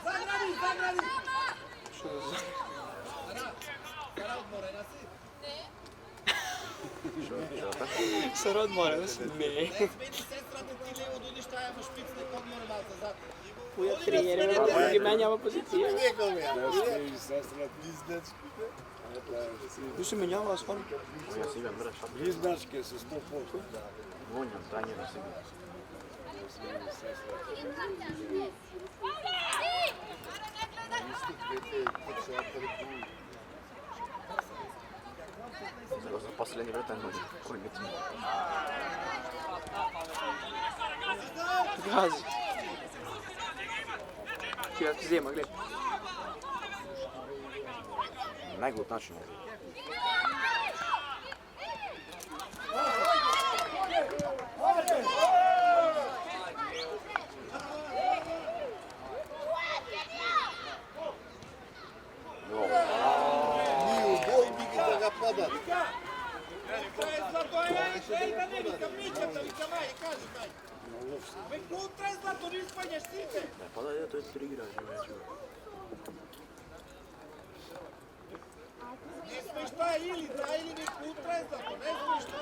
Zagradi! Što da znam? Zara odmorena si? Sa rodmora, da se ne. Smeni sestra da ti levo dodi šta ja mu špicne kod mora malta, zato. Huja treniramo, drugi menjamo pozicije. Nekome, ja. Tu se menjava stvarno. Ja si Ivan Mrš, Bliznačke su 100%. vonjam, trenira sigurno. Zelo zaposleni vrtan ljudi, koji biti. Gazi. Čija ti zima, gledaj. Najglup način je. Nije u boj, nigdje da ga pada. Zlato, ej, da ne vikam, ničem da vikam, aj, kaži, aj. Već unutra je Zlato, ne ispanješ site. Ne, pa da je, to je 3 igrača, neću. Ne smiješ ta ili već unutra je Zlato, ne smiješ ta.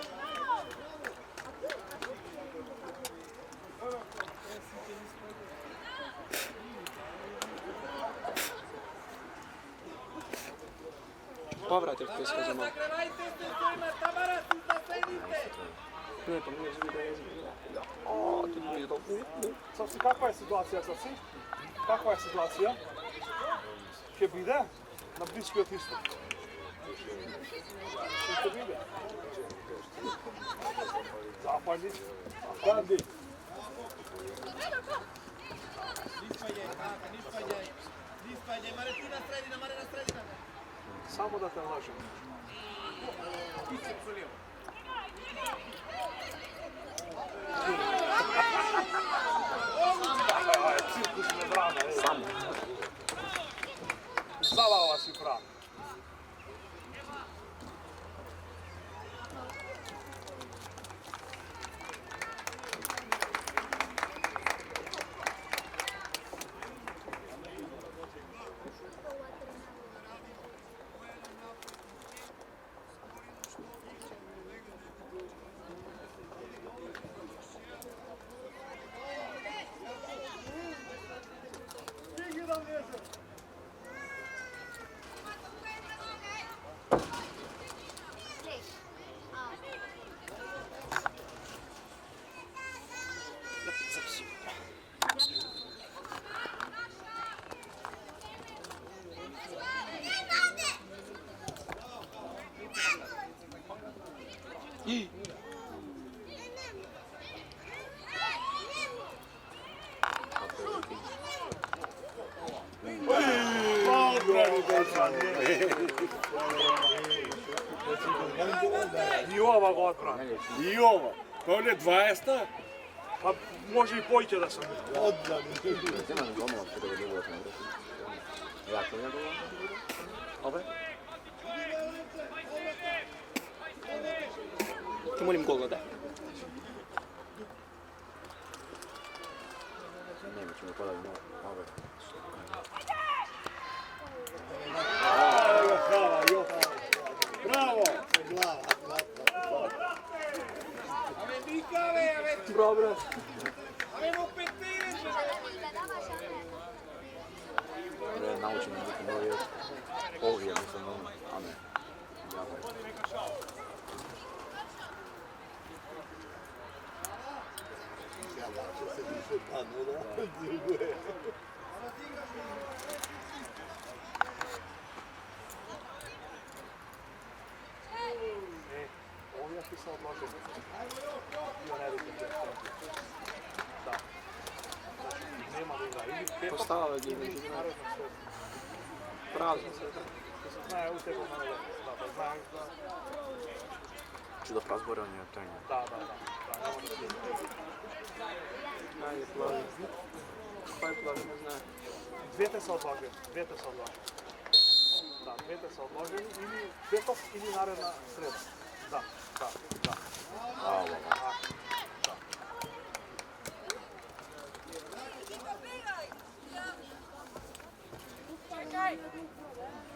Povrat je peska za malo. Zagrevajte se svojima, Tamara, tu da sedite. Ne, pa nije zbog da je zbog. O, tu nije to. Sad si, kakva je situacija sad si? Kakva je situacija? Kje bide? Na Bliski od istok. Kje bide? Zapadni? Zapadni? Nispađaj, Maretina sredina, Marina sredina. Samo da te lažem. Cirkus ne brana, ej. Samo. Zavala si prav. I ova ga odbrana. I ova. To je 20. Pa može i pojće da sam. Zima ne domova, kada je bilo tamo. Jako je dobro. Ove? Ti molim gol da. Ne, mi ćemo podati ove. Bravo! Ave Mikave, ave, Bravo, bravo. avemo pettine. Da naučim biti novi još. Ovdje mislim, a ne. Jako je. Ovdje ti se odložili. Ja ne vidim gdje. Da. Znači, nema liga. Ili petom, Postava gdje među naredno sve. prazno sve. Da se zna, u tebu mene liga. Da zna, da. Čudo prazboranje trenja. Da, ne može se. Ajde, plavi. Kaj plavi, ne znam. Dvete se odložili. Da, dvete se odložili ili petom ili naredna sreda. Da.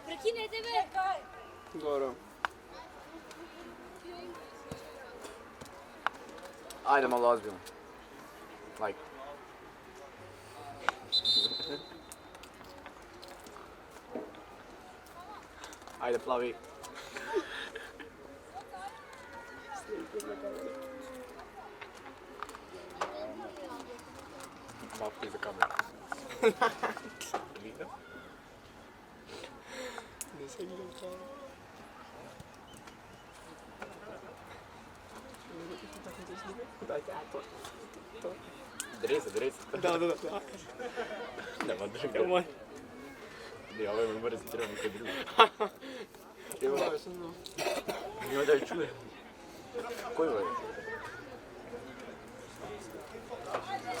Prekinete me! Goro. Ajde malo ozbiljno. Like. Ajde, plavi. Malo ti za kameru. Vidio? Nisam gledao kao. Dajte, to. Dresa. Da. Nema druga. Evo moj. Ne, ovo je brzo, treba mi kod drugi. Evo ja sam znao. Nima da je čuje. Koji broj?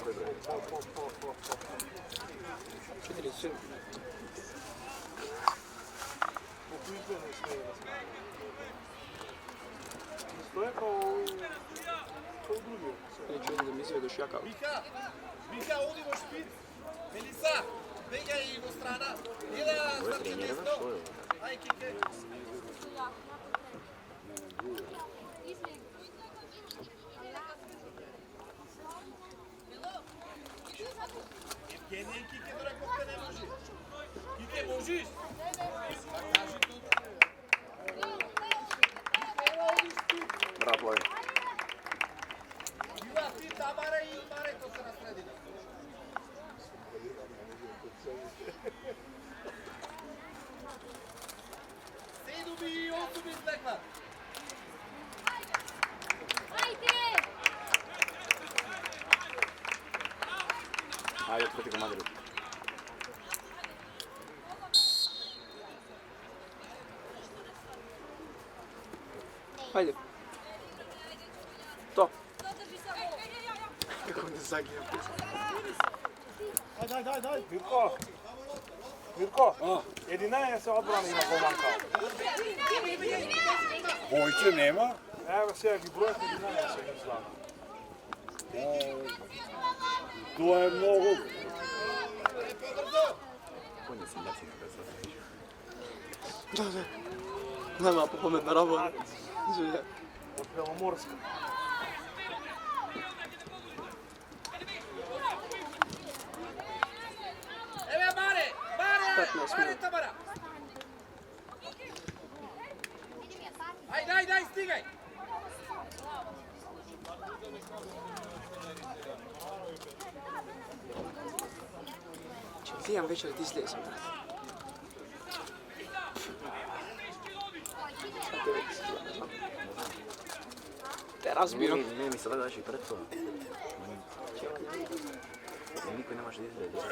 Koji broj? 47. Stoje kao u drugi. Neću da mi sve došljakav. Miha, udimo špic. Melisa, venga i do strana. Ili na Ovo je startu trenirano, desno. što je ovo? Aj, Kike. Евгений, Кике, дурак, колко не може. Кике, можеш? Кажи тут. Bravo, plavi. Ила, ти, Тамара и Марето са на средина. Седум и осум излекват. Ajde, otvrti komandiru. Hajde. To. Kako ne zagija. Daj. Mirko, jedina se odbrana ima golmanka. Vojče nema? Evo se, jak i brojak jedina se izgleda. To je mnogo. Konje si daci na bez Da. Nema popomed na rabo. Želja. Od Belomorska. Еве, Маре! 15 Маре, минути. Тамара! Дай, стигај! Čekaj, imam večer ti sljedećem. Te razbiram. Ne, mi sada daš i pred to. Niko ne može da izgleda.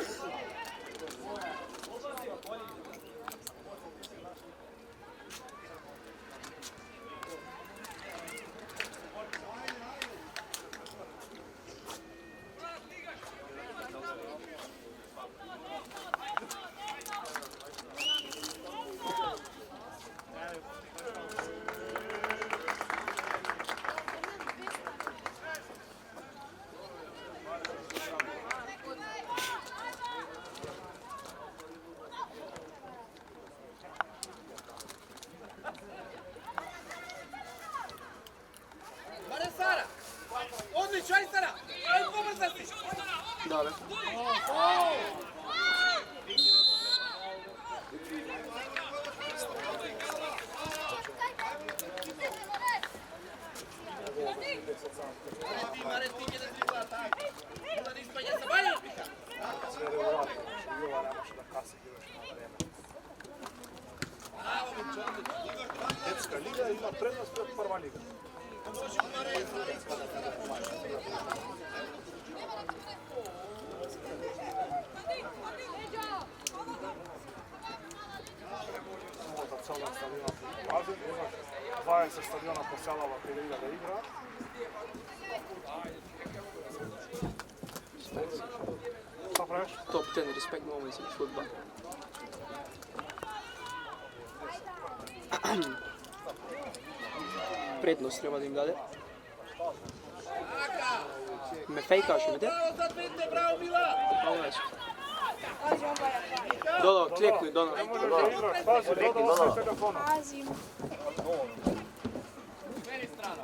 Маре, Сара! Одлично, ај, Сара! Ај, побрза си! Da, be. Маре, ти ќе да дрибла, така. Да не испаѓа се ваја, Миха! Sve je u ratu. Jova ne može da kase još na vreme. Браво, момче, одлично. Детска liga ima prednost pred prva liga. Možda cela stadiona prazan, 20 stadiona poselava kada ide da igra. Šta praviš? Top 10 respect moments in football. Prednost treba da im dade. Така! Me fejkaš, vidite? Браво за двете, браво, Мила! Ovo neće. Dodo, klikni, Dodo. Ne možeš da igraš, pazi, Dodo ostaje telefona. Meni strana.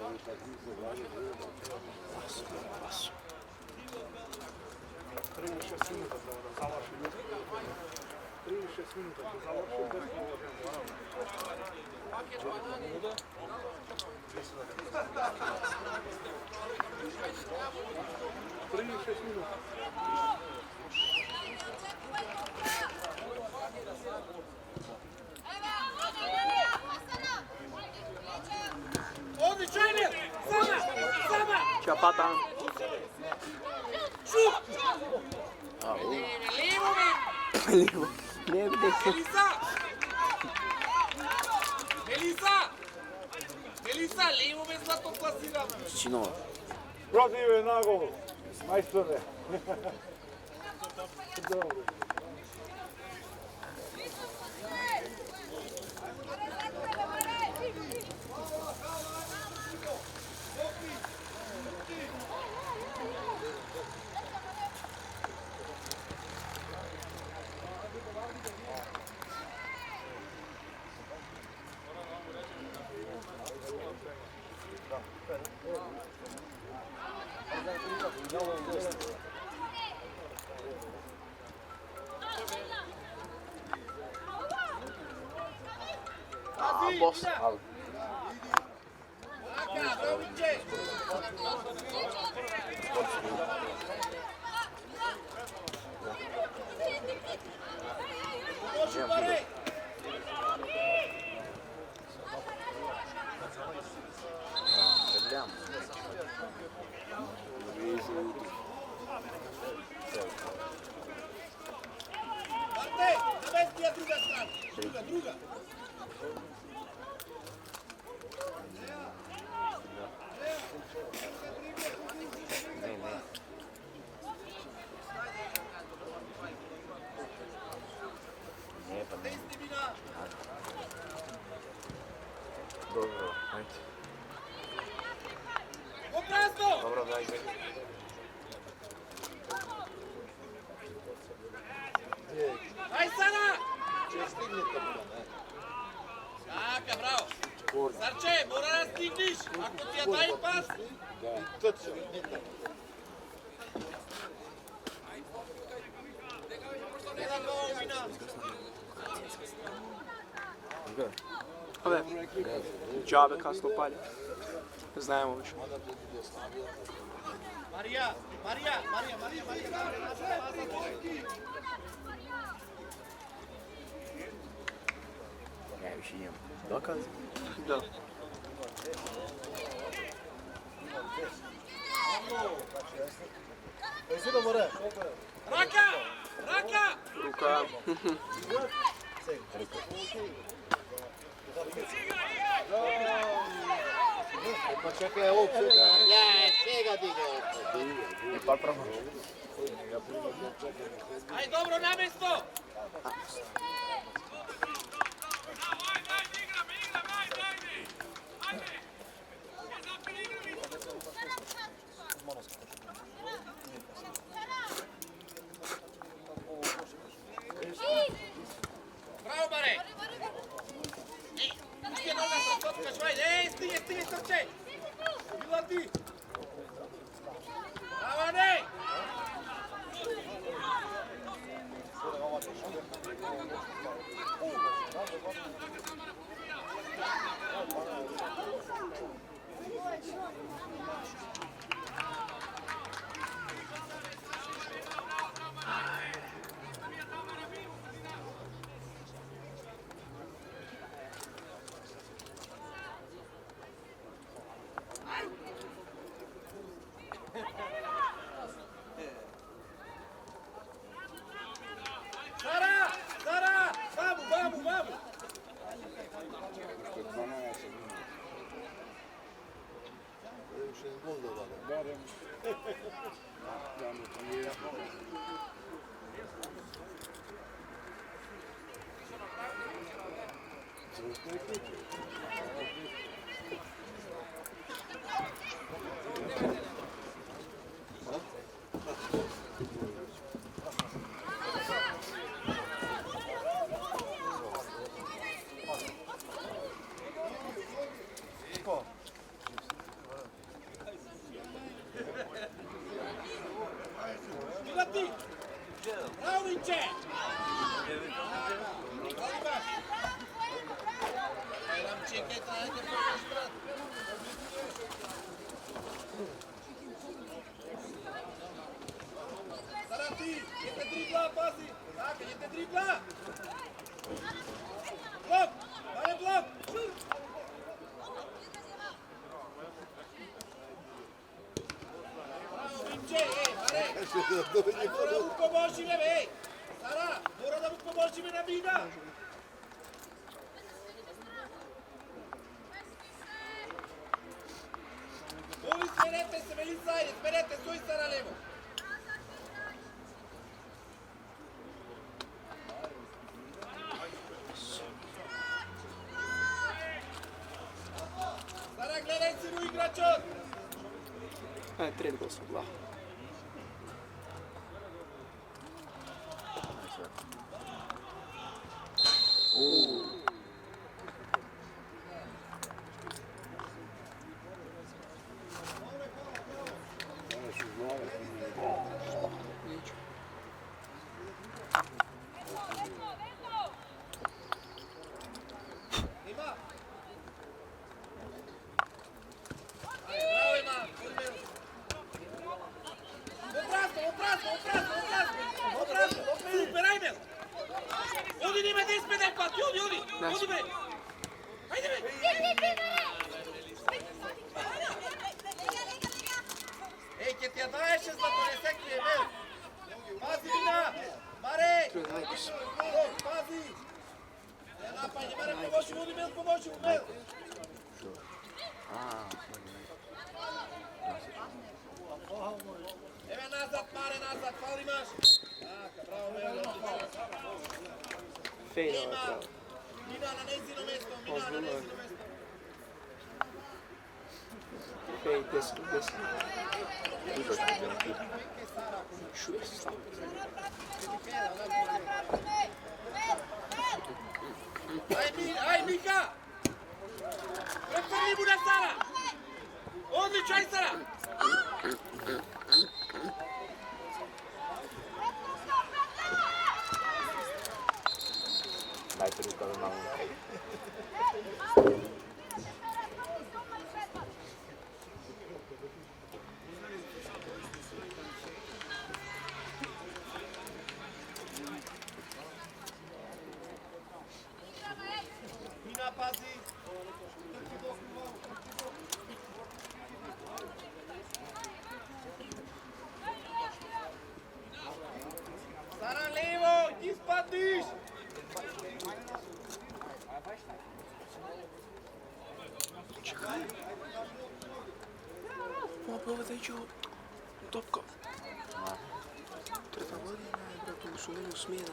Prvi 6 minuta treba da završi. Prvi 6 minuta da završi, bez prvi 6 minuta. Odlično, Emil! Sama! Sama! Čapata. Šut! Lijevo mi! Melisa! Melisa! Melisa, lijevo me zlato plasiram! Činova. Protiv je na gol, majstore. Boss. Aka, Doviće! Dođi, Bare! Trebljamo. Marte, namestija druga strana. Druga. Ne. Ne, pa ne. Dobro, ajde. Obrazno! Dobro, daj. Aj sada! Aka, bravo! Sarče, mora da stigniš! Ako ti ja daj pas! Jedan gol, Mina! Ove, džabe kasno palje. Znajemo više. Marija! Ja više imam dokaz. Da. Raka! Ruka. Pa čekaj, ovog svega. Svega diga. Pa pravo. Aj, dobro, na mesto! Bravo, Bare! Pusti je noga, trotkaš, vajde! Stigne, Srče! Bila ti! Bravo, ne! Sara! Vamos! Još jedan gol dodali. Blok! Mare blok! Bravo, Vinče, Mare! Mora da mu pomožime, Sara, mora da mu pomožime na vida! Uli, sperete se, Melissa, sperete, stoj Sara levo! Sara, gledaj si mu igrača! Trend gol sam gledao. Fejno je pravo. Mina na njezino mesto, Mina na njezino mesto. Fej, 10. Šuje se stavno. Aj Mika! Pretvori mu na Sara! Odlično, aj Sara! Dajte ruka da malo. Mina pazi! Sara levo, ti spadiš! Čekaj. Moja pogledajući topko. Treća godina je, brate, u sumenu smjena je.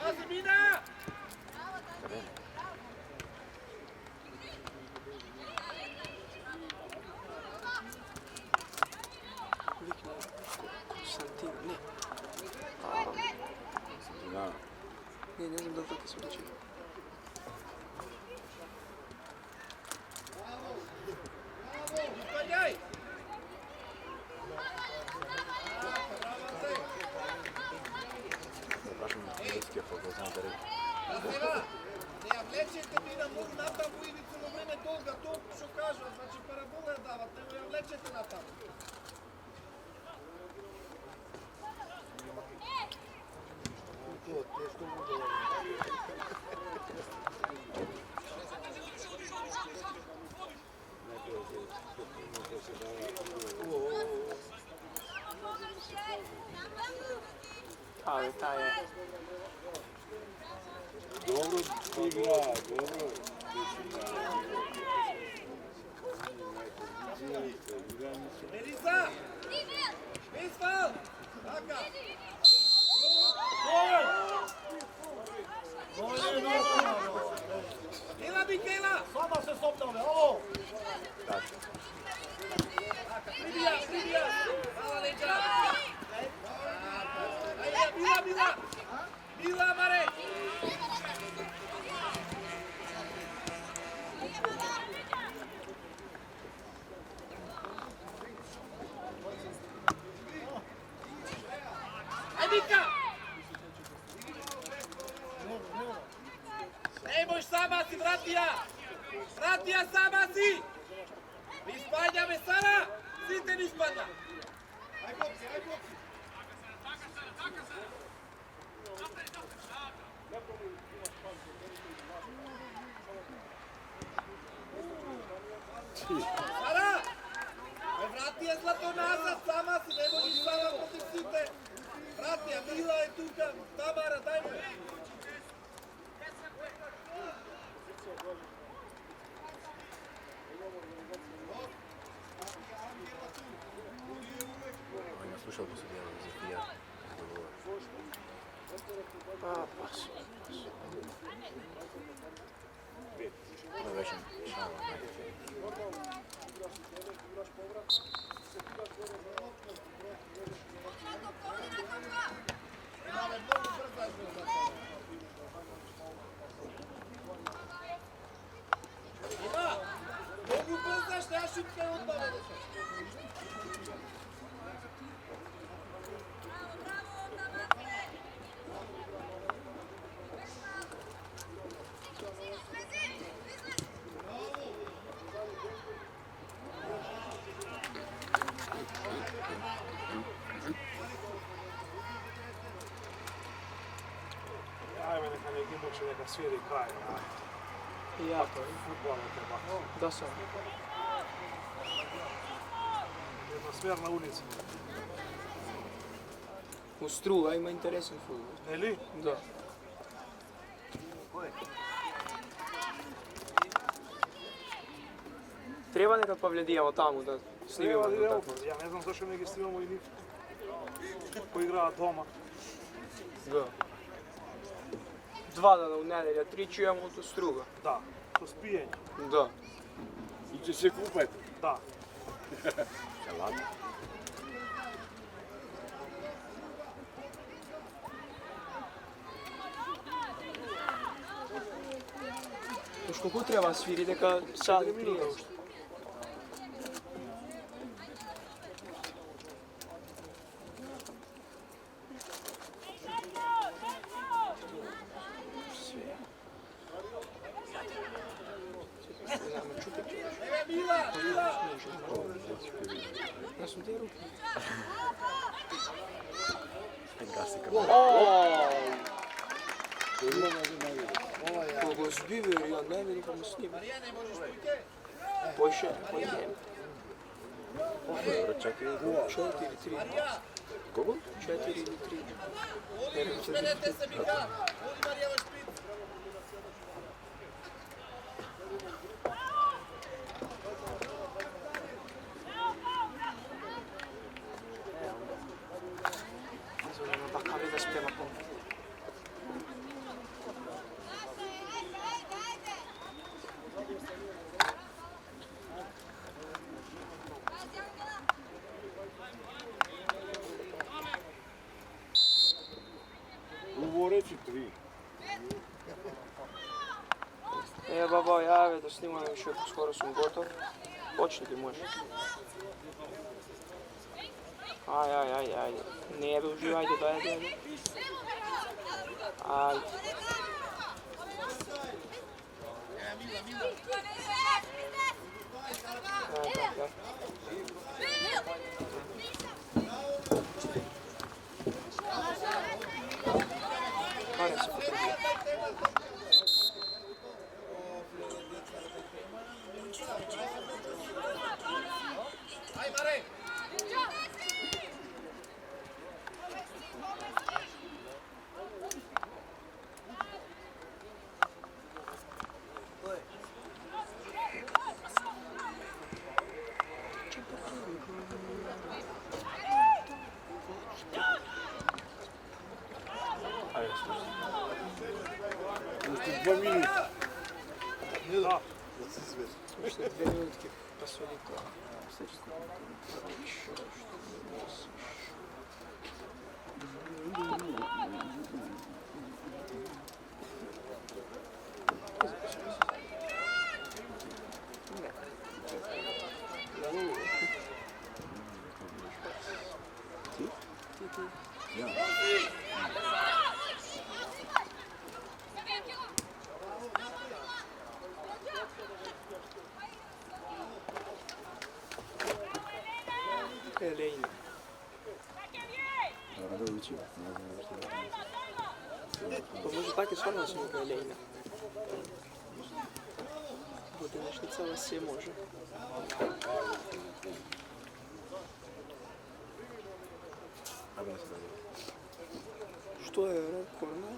Pazi, Mina! Vikne, Konstantin, ne. Ne znam da li tako se uliči. Ispaljaj! Razeva, ne vlečete mi na mog napavu ivicu na vreme toga, to što kažu, znači parabola je davat, ne vlečete napavu. Ali taj je... Dobro igra, dobro. Melissa! Bisfal! Taka! Mila Mikela! Sama se sopnove, ovo! Pribija! Hvala leđa! Ajde, Mila, Mare! Ajde, Mika! Nemoj sama si, Vratija sama si! Ispanja me, Sara! Site mi ispanja! Sara! Aj vrati je zlato nazad, sama si, ne možeš sama protiv Site. Vrati, a Mila je tuka, Tamara, daj mu. On je slušao ko su djelali za Fija. A, pas. To je već šala. Ima, mogu brzaš da ja šutke odbave. Ajme, neka ne gibuće, neka sviri kraj. I ja to. Futbol ne treba. Da sam. Jednosmjerna ulica. U Struga ima interesan futbol. Ne li? Da. Treba nekad povljedijamo tamo da snimimo Treba li to evo, tako. ja ne znam zašto neki snimamo i niko. Ko igra doma. Da. 2 dana u nedelja, 3 čujemo to Struga. Da, to spijenje. Da. I će se kupati. Da. Još koliko treba sviri, neka sad 30. Ja sam te ruke. Gasi kao. Kogo zbiver, ja ne vidim kako snima. Marijane, možeš pojke? Pojše, pojde. Dobro, čekaj. 4 ili 3. Marija, Kogo? 4 ili 3. voli, usmenete se Mika. Voli Marija vaš špic. Zovemo bakave da sprema pomoć. Govoreći 3. Baba jave da snimamo još skoro sam gotov. Počni ti može. Aj. Ne bi ajde, daj. Ajde. Daj. Kare se. Aj, Mare. Još 2 minuta. Da. Da se izveš. Još 2 minutke pa su li to. Elejna. Dobro, da uči. Ne znam što je. Pa može tako stvarno se neka lejna. Vodenišnica vas je može. Što je rekao, ne?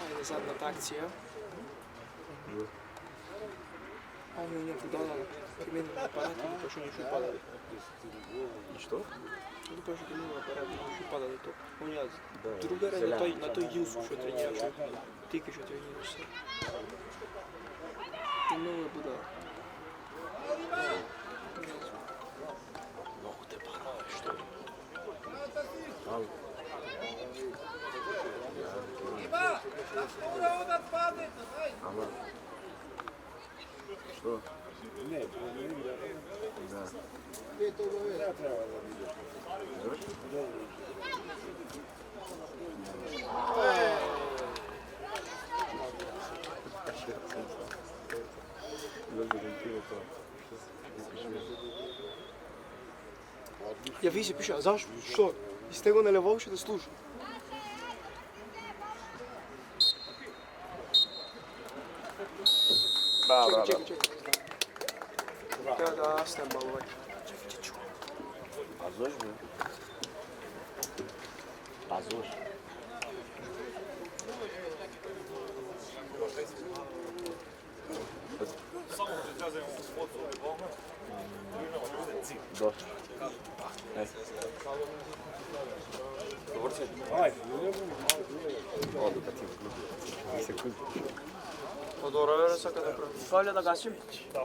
Ajde, zadnja akcija. Ajde, on je dodala kriminalni aparat i pa što nisu upadali. I što? Ili pa što kriminalni aparat i nisu upadali to. On je drugar na toj Gilsu što trenira, što Tiki što trenira se. I mnogo je budala. Mogu te parove, što je? Ima! Da mora odat padne, hajde! Ama... Što? Ne, Da. Gdje to gove? ja treba da vidiš. Ja vi se piše, a zašto? Što? Iz tega ne levovše da sluša. Bravo, Čekaj, čekaj. Treba da snem malo ovaj. Pazoš, bre. Pazoš. Došli. Ajde, Odluka ti u klubu. 2 sekunde. Pa dobro, vero sad kada pravi. Pavlja da gasim? Da.